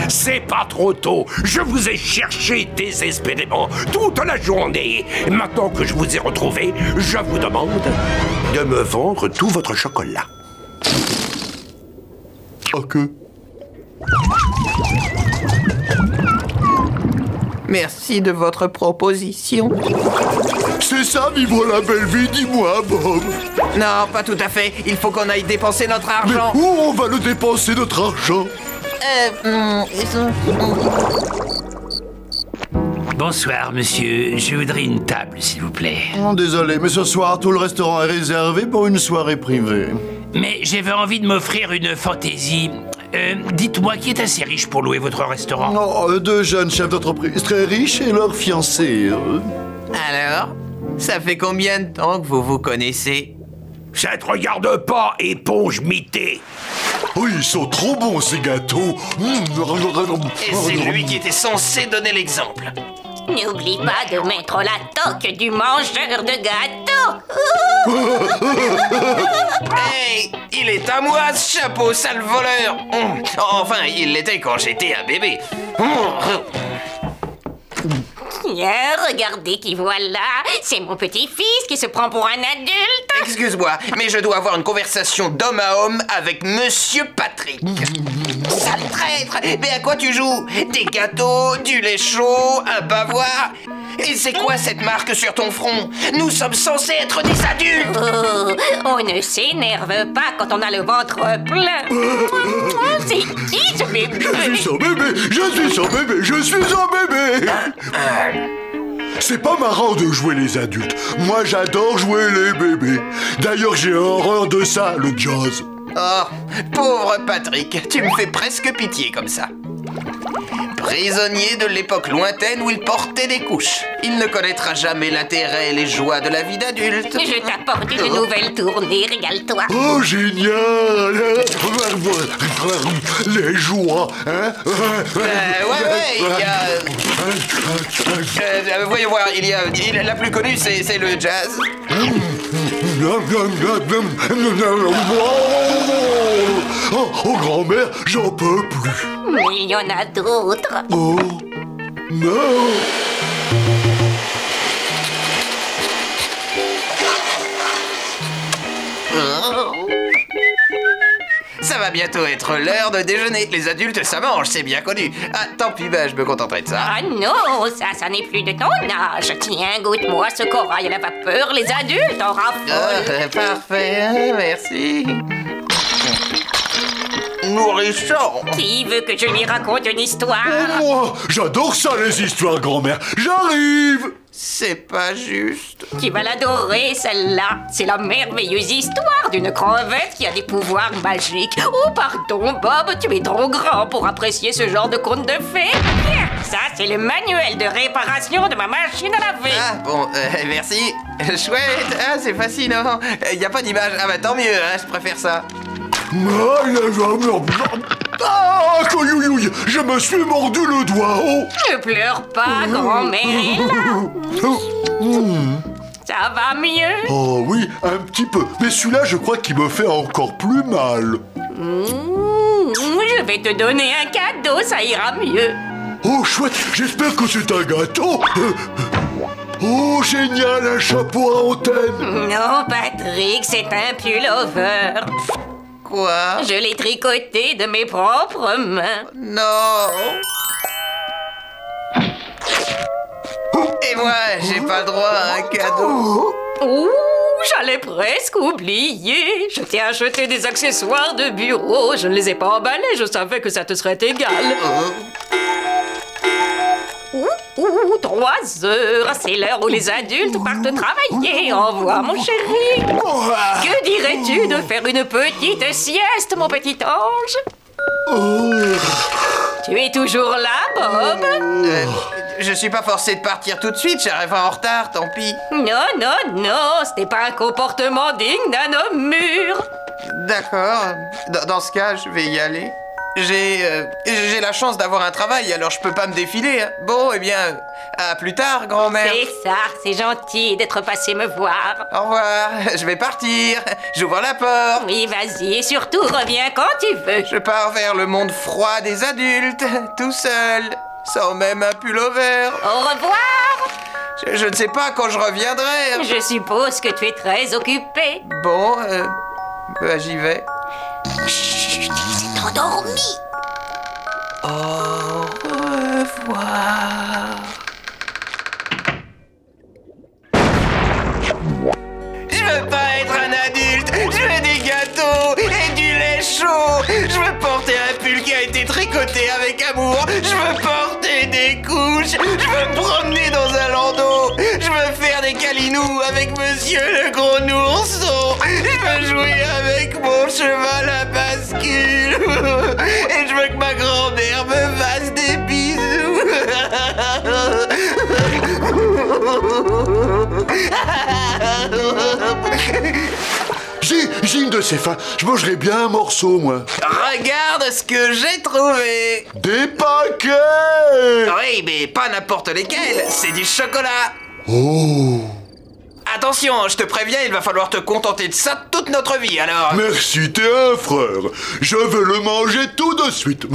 C'est pas trop tôt. Je vous ai cherché désespérément toute la journée. Maintenant que je vous ai retrouvé, je vous demande de me vendre tout votre chocolat. Ok. Merci de votre proposition. C'est ça, vivre la belle vie, dis-moi, Bob. Non, pas tout à fait. Il faut qu'on aille dépenser notre argent. Mais où on va le dépenser, notre argent? Bonsoir, monsieur. Je voudrais une table, s'il vous plaît. Oh, désolé, mais ce soir, tout le restaurant est réservé pour une soirée privée. Mais j'avais envie de m'offrir une fantaisie. Dites-moi qui est assez riche pour louer votre restaurant? Oh, 2 jeunes chefs d'entreprise très riches et leur fiancé. Alors, ça fait combien de temps que vous vous connaissez? Ça te regarde pas, éponge mitée. Oui, ils sont trop bons, ces gâteaux. Et c'est lui qui était censé donner l'exemple. N'oublie pas de mettre la toque du mangeur de gâteaux. Hey, il est à moi ce chapeau, sale voleur. Enfin, il l'était quand j'étais un bébé. Tiens, regardez qui voilà. C'est mon petit-fils qui se prend pour un adulte. Excuse-moi, mais je dois avoir une conversation d'homme à homme avec Monsieur Patrick. Sale traître! Mais à quoi tu joues? Des gâteaux, du lait chaud, un bavoir? Et c'est quoi cette marque sur ton front? Nous sommes censés être des adultes! Oh, on ne s'énerve pas quand on a le ventre plein. C'est qui ce bébé? Je suis son bébé! Je suis son bébé! Je suis son bébé! C'est pas marrant de jouer les adultes. Moi, j'adore jouer les bébés. D'ailleurs, j'ai horreur de ça, le jazz. Oh, pauvre Patrick, tu me fais presque pitié comme ça. Prisonnier de l'époque lointaine où il portait des couches. Il ne connaîtra jamais l'intérêt et les joies de la vie d'adulte. Je t'apporte une nouvelle tournée, régale-toi. Oh, génial! Les joies, hein? Ouais, il y a... voyons voir, la plus connue, c'est le jazz. Oh, grand-mère, j'en peux plus. Mais il y en a d'autres. Oh, non. Ça va bientôt être l'heure de déjeuner. Les adultes, ça mange, c'est bien connu. Ah, tant pis, je me contenterai de ça. Ah non, ça n'est plus de ton âge. Tiens, goûte-moi ce corail à la vapeur. Les adultes en raffolent. Parfait, merci. Nourrissant. Qui veut que je lui raconte une histoire? Oh, moi, j'adore ça, les histoires, grand-mère. J'arrive. C'est pas juste. Tu vas l'adorer, celle-là. C'est la merveilleuse histoire d'une crevette qui a des pouvoirs magiques. Oh, pardon, Bob, tu es trop grand pour apprécier ce genre de conte de fées. Ça, c'est le manuel de réparation de ma machine à laver. Ah, bon, merci. Chouette. Ah, c'est fascinant. Y a pas d'image. Ah, bah tant mieux, hein, je préfère ça. Ah, couillouille, je me suis mordu le doigt. Oh. Ne pleure pas, grand-mère est là. Ça va mieux? Oh oui, un petit peu. Mais celui-là, je crois qu'il me fait encore plus mal. Je vais te donner un cadeau, ça ira mieux. Oh, chouette, j'espère que c'est un gâteau. Oh, génial, un chapeau à antenne. Non, Patrick, c'est un pullover. Quoi? Je l'ai tricoté de mes propres mains. Non. Et moi, j'ai pas le droit à un cadeau. Ouh, j'allais presque oublier. Je t'ai acheté des accessoires de bureau. Je ne les ai pas emballés, je savais que ça te serait égal. 3 heures, c'est l'heure où les adultes partent travailler. Au revoir, mon chéri. Que dirais-tu de faire une petite sieste, mon petit ange? Tu es toujours là, Bob? Je suis pas forcé de partir tout de suite, j'arrive en retard, tant pis. Non, ce n'est pas un comportement digne d'un homme mûr. D'accord, dans ce cas, je vais y aller. J'ai la chance d'avoir un travail, alors je peux pas me défiler. Hein. Bon, eh bien, à plus tard, grand-mère. C'est ça, c'est gentil d'être passé me voir. Au revoir, je vais partir. J'ouvre la porte. Oui, vas-y, et surtout reviens quand tu veux. Je pars vers le monde froid des adultes, tout seul, sans même un pullover. Au revoir. Je ne sais pas quand je reviendrai. Je suppose que tu es très occupé. Bon, j'y vais. Chut, il s'est endormi. Au revoir. Je veux pas être un adulte. Je veux des gâteaux et du lait chaud. Je veux porter un pull qui a été tricoté avec amour. Je veux porter des couches. Je veux me promener dans un landau. Je veux faire des câlinous avec monsieur le gros nourson. Je veux jouer avec mon cheval à bascule. Et je veux que ma grand-mère me fasse des bisous. J'ai une de ces fins. Je mangerais bien un morceau, moi. Regarde ce que j'ai trouvé. Des paquets. Oui, mais pas n'importe lesquels. C'est du chocolat. Oh. Attention, je te préviens, il va falloir te contenter de ça toute notre vie, alors... Merci, t'es un frère. Je vais le manger tout de suite.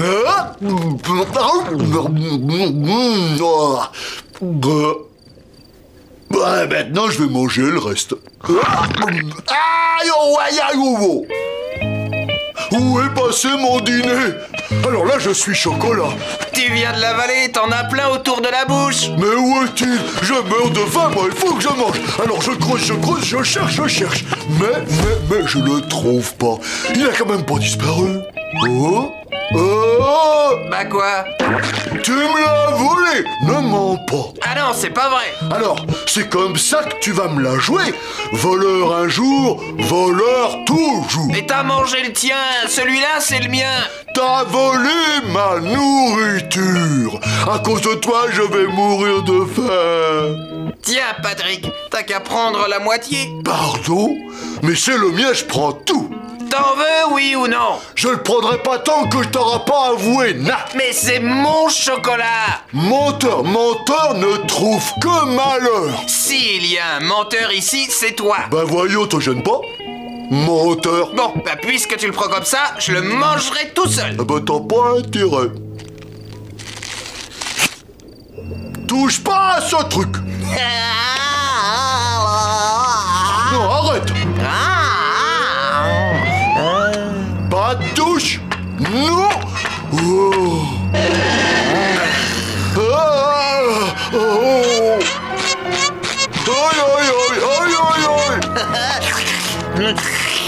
Maintenant, je vais manger le reste. Où est passé mon dîner? Alors là, je suis chocolat. Tu viens de l'avaler, t'en as plein autour de la bouche. Mais où est-il? Je meurs de faim, moi, il faut que je mange. Alors je creuse, je cherche. Mais je le trouve pas. Il a quand même pas disparu. Oh? Bah quoi? Tu me l'as volé, ne mens pas. Ah non, c'est pas vrai. Alors, c'est comme ça que tu vas me la jouer. Voleur un jour, voleur toujours. Mais t'as mangé le tien, celui-là c'est le mien. T'as volé ma nourriture. À cause de toi, je vais mourir de faim. Tiens, Patrick, t'as qu'à prendre la moitié. Pardon? Mais c'est le mien, je prends tout. T'en veux, oui ou non? Je le prendrai pas tant que je t'aurai pas avoué, na. Mais c'est mon chocolat. Menteur, menteur ne trouve que malheur. S'il y a un menteur ici, c'est toi. Ben voyons, te gêne pas. Menteur. Bon, bah puisque tu le prends comme ça, je le mangerai tout seul. Ah ben t'as pas intérêt. Touche pas à ce truc. Non, arrête. Pas de touche. Non. Oh.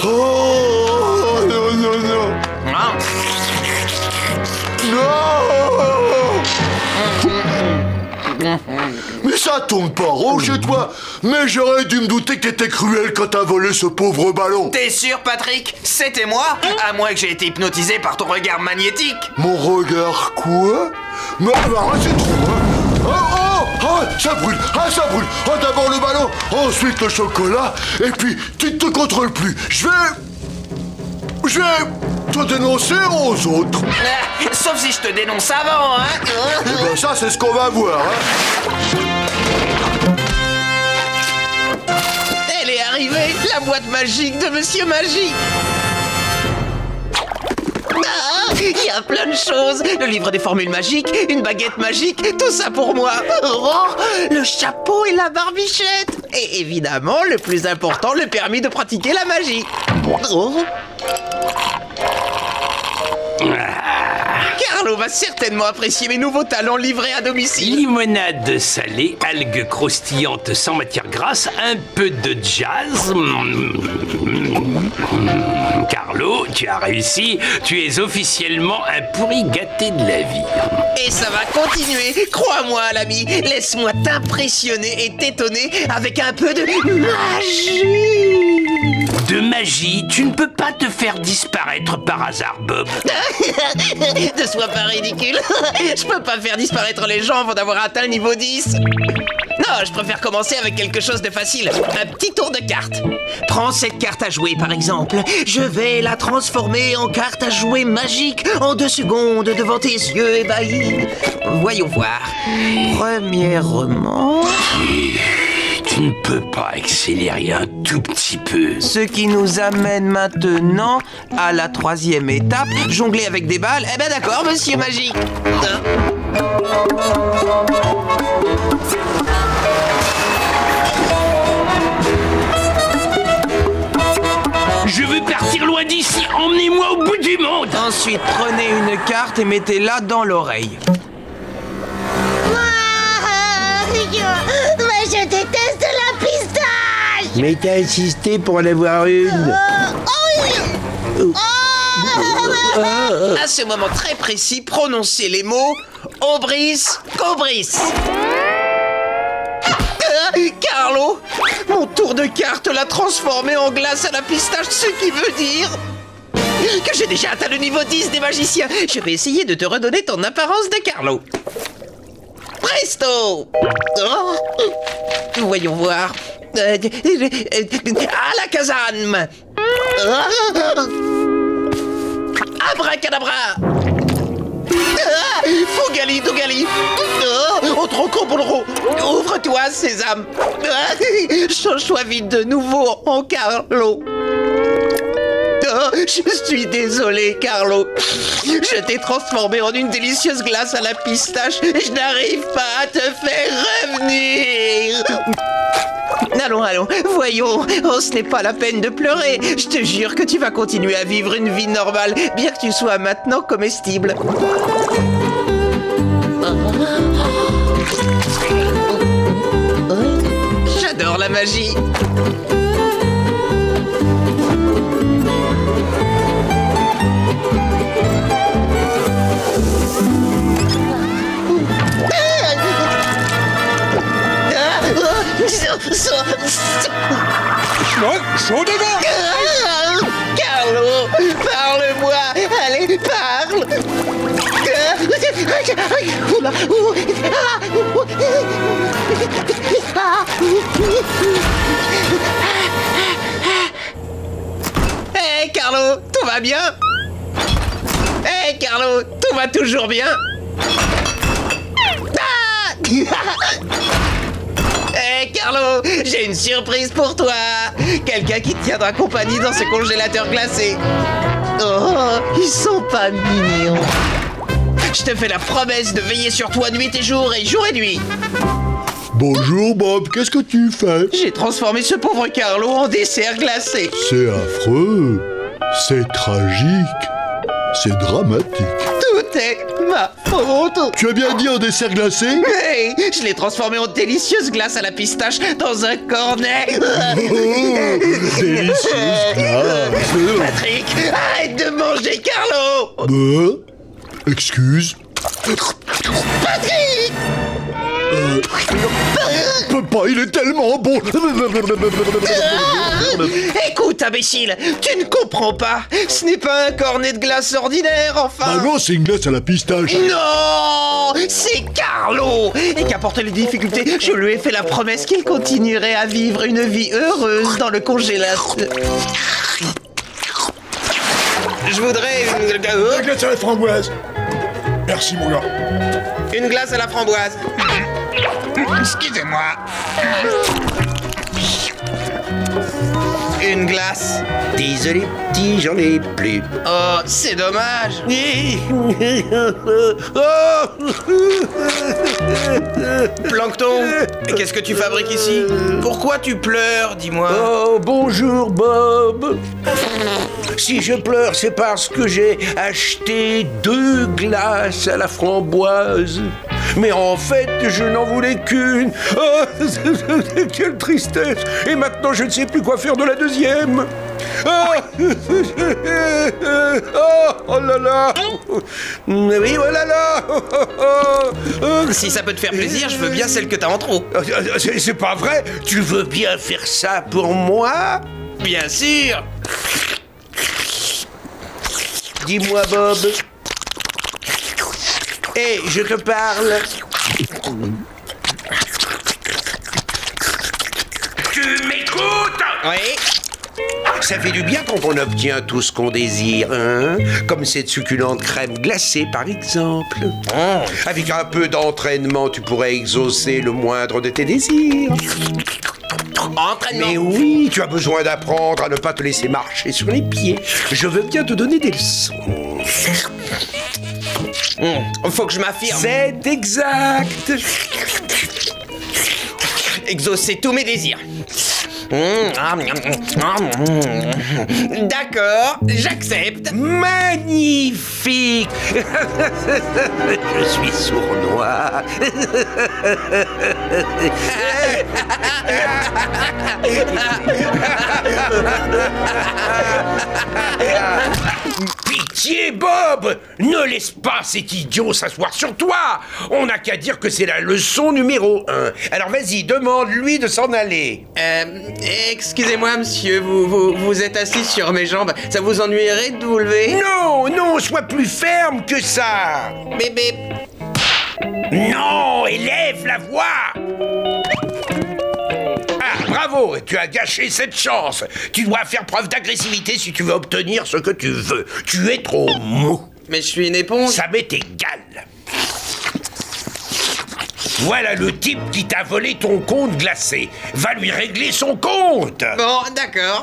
Oh, non, non, non. Non. Mais ça tourne pas rond chez toi. Mais j'aurais dû me douter que t'étais cruel quand t'as volé ce pauvre ballon. T'es sûr, Patrick? C'était moi? À moins que j'ai été hypnotisé par ton regard magnétique. Mon regard quoi? Mais arrête, c'est trop, hein. Oh, ça brûle, ça brûle. Oh, d'abord le ballon, ensuite le chocolat, et puis tu ne te contrôles plus. Je vais te dénoncer aux autres. Sauf si je te dénonce avant, hein. Eh ben ça, c'est ce qu'on va voir, hein. Elle est arrivée, la boîte magique de Monsieur Magique. Il y a plein de choses. Le livre des formules magiques, une baguette magique, tout ça pour moi. Oh, le chapeau et la barbichette. Et évidemment, le plus important, le permis de pratiquer la magie. Oh. Carlo va certainement apprécier mes nouveaux talents livrés à domicile. Limonade salée, algues croustillantes sans matière grasse, un peu de jazz. Carlo, tu as réussi. Tu es officiellement un pourri gâté de la vie. Et ça va continuer. Crois-moi, l'ami. Laisse-moi t'impressionner et t'étonner avec un peu de magie. De magie, tu ne peux pas te faire disparaître par hasard, Bob. Ne sois pas ridicule. Je peux pas faire disparaître les gens avant d'avoir atteint le niveau 10. Non, je préfère commencer avec quelque chose de facile. Un petit tour de cartes. Prends cette carte à jouer, par exemple. Je vais la transformer en carte à jouer magique en 2 secondes devant tes yeux ébahis. Voyons voir. Premièrement... Tu ne peux pas accélérer un tout petit peu. Ce qui nous amène maintenant à la 3e étape, jongler avec des balles. Eh ben d'accord, Monsieur Magique. Je veux partir loin d'ici, emmenez-moi au bout du monde. Ensuite, prenez une carte et mettez-la dans l'oreille. Je déteste la pistache. Mais t'as insisté pour en avoir une. À ce moment très précis, prononcez les mots Obris, Cobris. Carlo, mon tour de carte l'a transformé en glace à la pistache, ce qui veut dire que j'ai déjà atteint le niveau 10 des magiciens. Je vais essayer de te redonner ton apparence de Carlo. Presto! Oh. Voyons voir. À la casane! Abracadabra! Fougali Dougali! Oh, Trocobolro! Ouvre-toi, sésame! Change-toi vite de nouveau en Carlo! Oh, je suis désolé, Carlo. Je t'ai transformé en une délicieuse glace à la pistache et je n'arrive pas à te faire revenir. Allons, allons, voyons. Oh, ce n'est pas la peine de pleurer. Je te jure que tu vas continuer à vivre une vie normale, bien que tu sois maintenant comestible. J'adore la magie. Hé, Carlo, tout va bien? Hé, Carlo, tout va toujours bien? Hé, Carlo, j'ai une surprise pour toi. Quelqu'un qui te tiendra compagnie dans ce congélateur glacé. Oh, ils sont pas mignons. Je te fais la promesse de veiller sur toi nuit et jour et nuit. Bonjour Bob, qu'est-ce que tu fais? J'ai transformé ce pauvre Carlo en dessert glacé. C'est affreux, c'est tragique, c'est dramatique. Tout est ma faute. Tu as bien dit en dessert glacé? Hey, je l'ai transformé en délicieuse glace à la pistache dans un cornet. Délicieuse glace. Patrick, arrête de manger Carlo. Excuse. Patrick! Papa, il est tellement bon. Écoute, imbécile, tu ne comprends pas. Ce n'est pas un cornet de glace ordinaire, enfin. Ah non, c'est une glace à la pistache. Non, c'est Carlo. Et qu'importe les difficultés, je lui ai fait la promesse qu'il continuerait à vivre une vie heureuse dans le congélateur. Je voudrais une glace à la framboise. Merci, mon gars. Une glace à la framboise. Excusez-moi. Une glace. Désolé, petit, j'en ai plus. Oh, c'est dommage. Plancton, qu'est-ce que tu fabriques ici? Pourquoi tu pleures, dis-moi? Oh, bonjour Bob. Si je pleure, c'est parce que j'ai acheté 2 glaces à la framboise. Mais en fait, je n'en voulais qu'une. Oh, quelle tristesse. Et maintenant, je ne sais plus quoi faire de la deuxième. Oh, oh là là. Oui, oh là là. Si ça peut te faire plaisir, je veux bien celle que t'as en trop. C'est pas vrai. Tu veux bien faire ça pour moi? Bien sûr. Dis-moi, Bob. Hé, je te parle. Tu m'écoutes? Oui. Ça fait du bien quand on obtient tout ce qu'on désire, hein? Comme cette succulente crème glacée, par exemple. Avec un peu d'entraînement, tu pourrais exaucer le moindre de tes désirs. Entraînement. Mais oui, tu as besoin d'apprendre à ne pas te laisser marcher sur les pieds. Je veux bien te donner des leçons. Faut que je m'affirme. C'est exact. Exaucer tous mes désirs. D'accord, j'accepte. Magnifique. Je suis sournois. Pitié, Bob! Ne laisse pas cet idiot s'asseoir sur toi! On n'a qu'à dire que c'est la leçon numéro 1. Alors vas-y, demande-lui de s'en aller. Excusez-moi, monsieur, vous êtes assis sur mes jambes. Ça vous ennuierait de vous lever? Non, non, sois plus ferme que ça! Mais... Non, élève la voix! Ah, bravo, tu as gâché cette chance. Tu dois faire preuve d'agressivité si tu veux obtenir ce que tu veux. Tu es trop mou. Mais je suis une éponge. Ça m'est égal. Voilà le type qui t'a volé ton compte glacé. Va lui régler son compte. Bon, d'accord.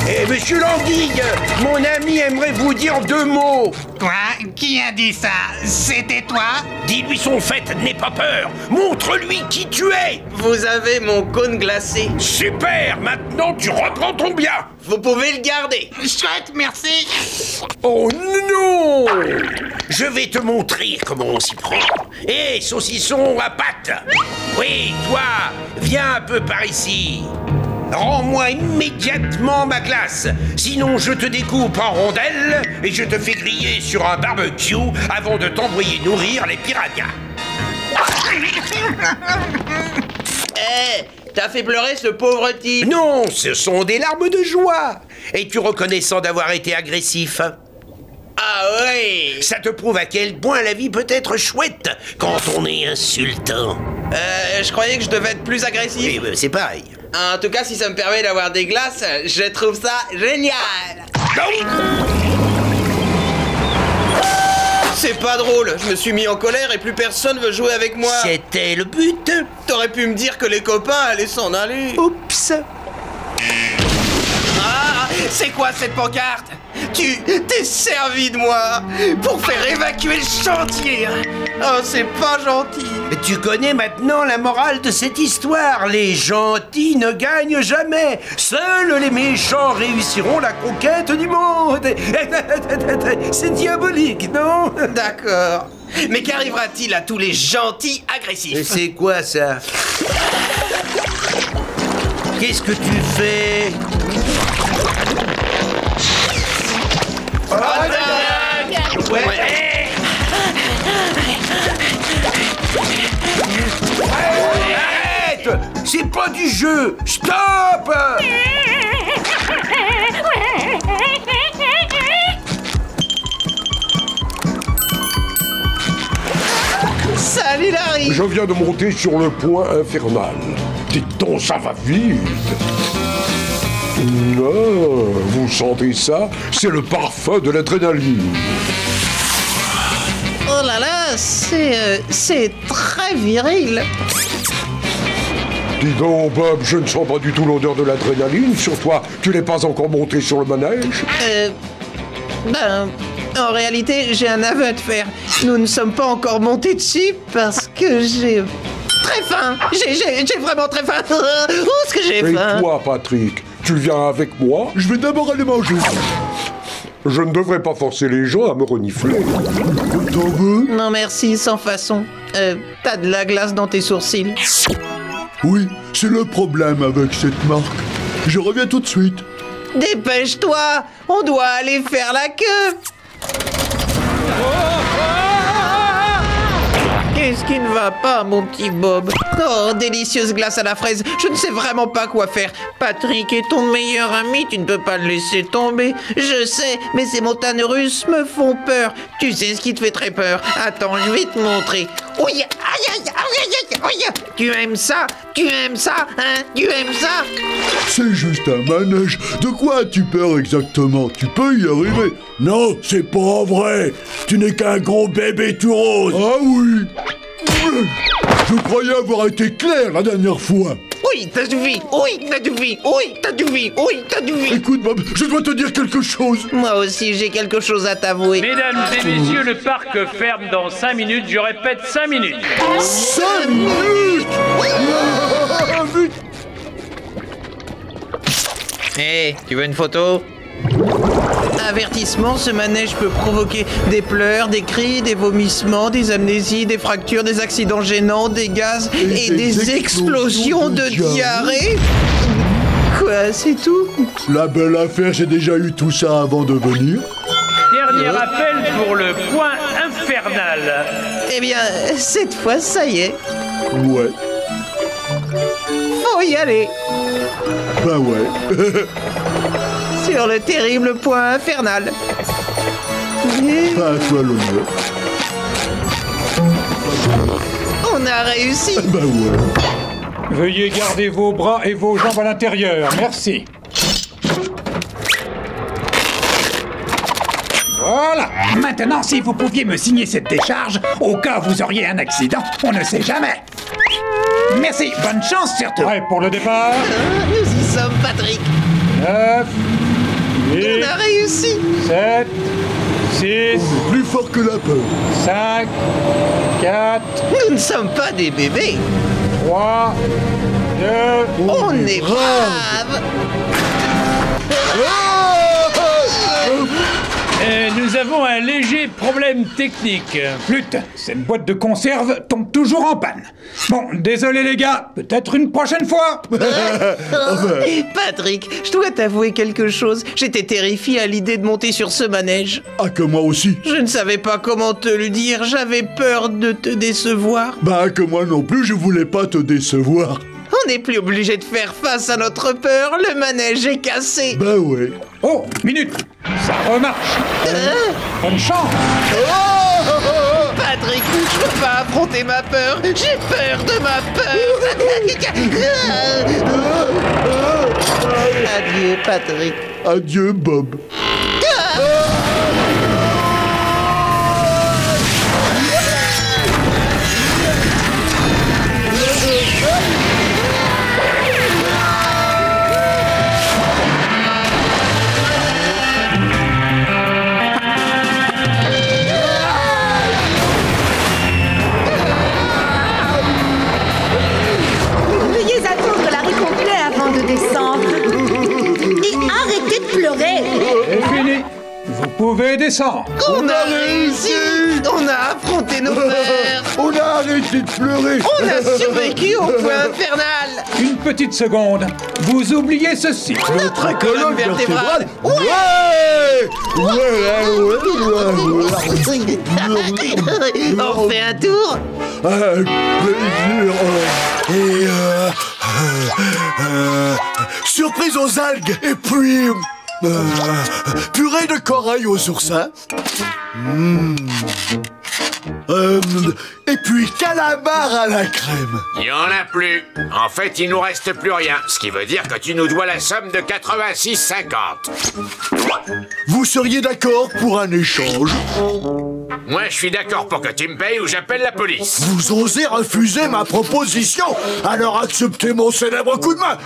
Eh, monsieur Languille, mon ami aimerait vous dire 2 mots. Quoi? Qui a dit ça? C'était toi? Dis-lui son fait, n'aie pas peur. Montre-lui qui tu es. Vous avez mon cône glacé. Super, maintenant tu reprends ton bien. Vous pouvez le garder. Chouette, merci. Oh non! Je vais te montrer comment on s'y prend. Hé, saucisson à pâte! Oui, toi, viens un peu par ici. Rends-moi immédiatement ma glace. Sinon, je te découpe en rondelles et je te fais griller sur un barbecue avant de t'envoyer nourrir les piranhas. Hé, t'as fait pleurer ce pauvre type. Non, ce sont des larmes de joie. Es-tu reconnaissant d'avoir été agressif? Ah oui. Ça te prouve à quel point la vie peut être chouette quand on est insultant. Je croyais que je devais être plus agressif. Oui, c'est pareil. En tout cas, si ça me permet d'avoir des glaces, je trouve ça génial. C'est pas drôle, je me suis mis en colère et plus personne veut jouer avec moi. C'était le but. T'aurais pu me dire que les copains allaient s'en aller. Oups. Ah, c'est quoi cette pancarte? Tu t'es servi de moi pour faire évacuer le chantier. Oh, c'est pas gentil. Tu connais maintenant la morale de cette histoire. Les gentils ne gagnent jamais. Seuls les méchants réussiront la conquête du monde. C'est diabolique, non? D'accord. Mais qu'arrivera-t-il à tous les gentils agressifs? Et c'est quoi ça? Qu'est-ce que tu fais? Arrête! C'est pas du jeu! Stop! Salut Larry! Je viens de monter sur le point infernal. Dites donc, ça va vite! Non, vous sentez ça? C'est le parfum de l'adrénaline. Oh là là, c'est très viril. Dis donc, Bob, je ne sens pas du tout l'odeur de l'adrénaline. Sur toi, tu n'es pas encore monté sur le manège? Ben, en réalité, j'ai un aveu à te faire. Nous ne sommes pas encore montés dessus parce que j'ai très faim. J'ai vraiment très faim. Oh, ce que j'ai faim. Et toi, Patrick, tu viens avec moi? Je vais d'abord aller manger. Je ne devrais pas forcer les gens à me renifler. T'en veux? Non merci, sans façon. T'as de la glace dans tes sourcils. Oui, c'est le problème avec cette marque. Je reviens tout de suite. Dépêche-toi, on doit aller faire la queue. Qu'est-ce qui ne va pas, mon petit Bob? Oh, délicieuse glace à la fraise. Je ne sais vraiment pas quoi faire. Patrick est ton meilleur ami, tu ne peux pas le laisser tomber. Je sais, mais ces montagnes russes me font peur. Tu sais ce qui te fait très peur. Attends, je vais te montrer. Oui, aïe, aïe, aïe, aïe, aïe, aïe. Tu aimes ça? Tu aimes ça? Hein? Tu aimes ça? C'est juste un manège. De quoi as-tu peur exactement? Tu peux y arriver. Non, c'est pas vrai. Tu n'es qu'un gros bébé tout rose. Ah oui. Je croyais avoir été clair la dernière fois. Oui, t'as du vie. Oui, t'as du vie. Oui, t'as du vie. Oui, t'as du vie. Écoute, Bob, je dois te dire quelque chose. Moi aussi, j'ai quelque chose à t'avouer. Mesdames et messieurs, le parc ferme dans 5 minutes. Je répète, 5 minutes. 5 minutes. Vite. Hé, tu veux une photo? Avertissement, ce manège peut provoquer des pleurs, des cris, des vomissements, des amnésies, des fractures, des accidents gênants, des gaz et des explosions de diarrhée. Quoi, c'est tout? La belle affaire, j'ai déjà eu tout ça avant de venir. Dernier appel pour le point infernal. Eh bien, cette fois, ça y est. Ouais. Faut y aller. Bah ouais. Sur le terrible point infernal. Pas à toi l'honneur. On a réussi. Bah ouais. Veuillez garder vos bras et vos jambes à l'intérieur. Merci. Voilà. Maintenant, si vous pouviez me signer cette décharge, au cas où vous auriez un accident, on ne sait jamais. Merci. Bonne chance surtout. Prêt pour le départ? Nous y sommes, Patrick. 9, 8, on a réussi. 7, 6, plus fort que la peur. 5, 4. Nous ne sommes pas des bébés. 3, 2. On est braves. Nous avons un léger problème technique. Flûte, cette boîte de conserve tombe toujours en panne. Bon, désolé les gars, peut-être une prochaine fois. Patrick, je dois t'avouer quelque chose. J'étais terrifié à l'idée de monter sur ce manège. Ah, que moi aussi. Je ne savais pas comment te le dire. J'avais peur de te décevoir. Bah, que moi non plus, je voulais pas te décevoir. On n'est plus obligé de faire face à notre peur. Le manège est cassé. Bah ouais. Oh, minute. Ça remarche. Bonne chance. Patrick, je peux pas affronter ma peur. J'ai peur de ma peur. Adieu, Patrick. Adieu, Bob. Veuillez attendre l'arrêt complet avant de descendre. Et arrêtez de pleurer. C'est fini. Vous pouvez descendre. On a réussi. On a affronté nos peurs. On a arrêté de pleurer. On a survécu au point infernal. Une petite seconde. Vous oubliez ceci. Notre colonne vertébrale. On refait un tour. Plaisir. Et surprise aux algues. Et puis purée de corail aux oursins. Et puis calamar à la crème. Il y en a plus. En fait, il nous reste plus rien. Ce qui veut dire que tu nous dois la somme de 86,50. Vous seriez d'accord pour un échange? Moi, je suis d'accord pour que tu me payes ou j'appelle la police. Vous osez refuser ma proposition? Alors acceptez mon célèbre coup de main.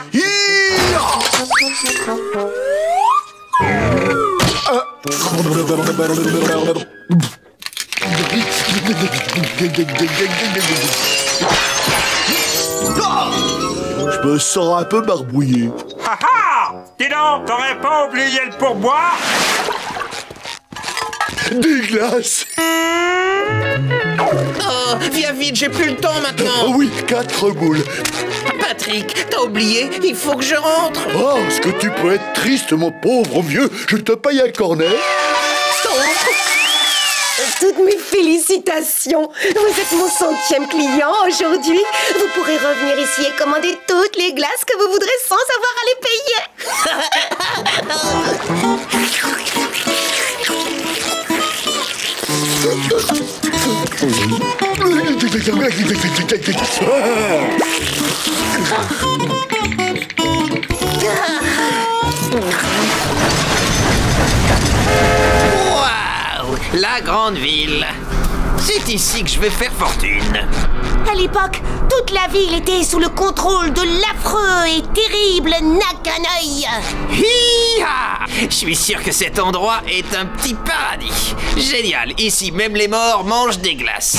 Je me sens un peu barbouillé. Ha ha! Dis donc, t'aurais pas oublié le pourboire? Des glaces. Oh, viens vite, j'ai plus le temps maintenant. Oh oui, 4 boules. Patrick, t'as oublié, il faut que je rentre. Oh, est-ce que tu peux être triste, mon pauvre vieux? Je te paye un cornet. Toutes mes félicitations. Vous êtes mon 100e client aujourd'hui. Vous pourrez revenir ici et commander toutes les glaces que vous voudrez sans avoir à les Waouh, la grande ville. C'est ici que je vais faire fortune. À l'époque, toute la ville était sous le contrôle de l'affreux et terrible Nakanoï. Hi-ha! Je suis sûr que cet endroit est un petit paradis. Génial, ici même les morts mangent des glaces.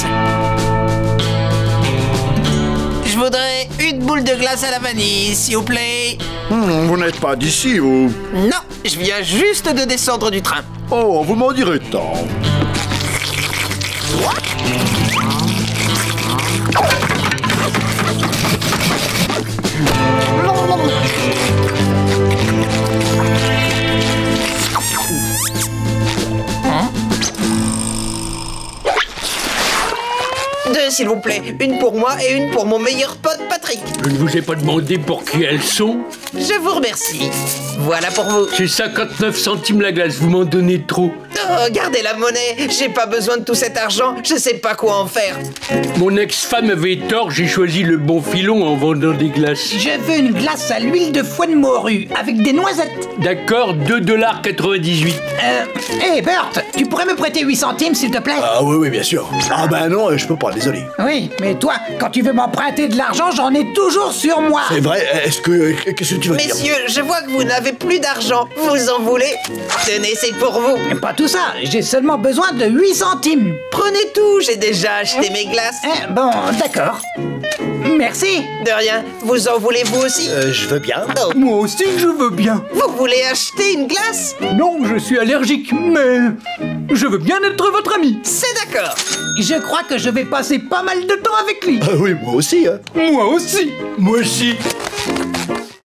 Je voudrais une boule de glace à la vanille, s'il vous plaît. Vous n'êtes pas d'ici, vous? Non, je viens juste de descendre du train. Oh, vous m'en direz tant. Deux, s'il vous plaît. Une pour moi et une pour mon meilleur pote Patrick. Je ne vous ai pas demandé pour qui elles sont. Je vous remercie. Voilà pour vous. C'est 59 centimes la glace, vous m'en donnez trop. Oh, gardez la monnaie. J'ai pas besoin de tout cet argent. Je sais pas quoi en faire. Mon ex-femme avait tort, j'ai choisi le bon filon en vendant des glaces. Je veux une glace à l'huile de foie de morue avec des noisettes. D'accord, 2,98 $. Hé, Bert, tu pourrais me prêter 8 centimes, s'il te plaît? Ah oui, bien sûr. Ah ben non, je peux pas, désolé. Oui, mais toi, quand tu veux m'emprunter de l'argent, j'en ai toujours sur moi. C'est vrai, qu'est-ce que tu veux dire? Messieurs, je vois que vous n'avez plus d'argent. Vous en voulez? Tenez, c'est pour vous. Pas tout ça, j'ai seulement besoin de 8 centimes. Prenez tout, j'ai déjà acheté mes glaces. Bon, d'accord. Merci. De rien. Vous en voulez vous aussi? Je veux bien. Oh. Moi aussi, je veux bien. Vous voulez acheter une glace? Non, je suis allergique, mais je veux bien être votre ami. C'est d'accord. Je crois que je vais passer pas mal de temps avec lui. Ah oui, moi aussi, hein. Moi aussi. Moi aussi.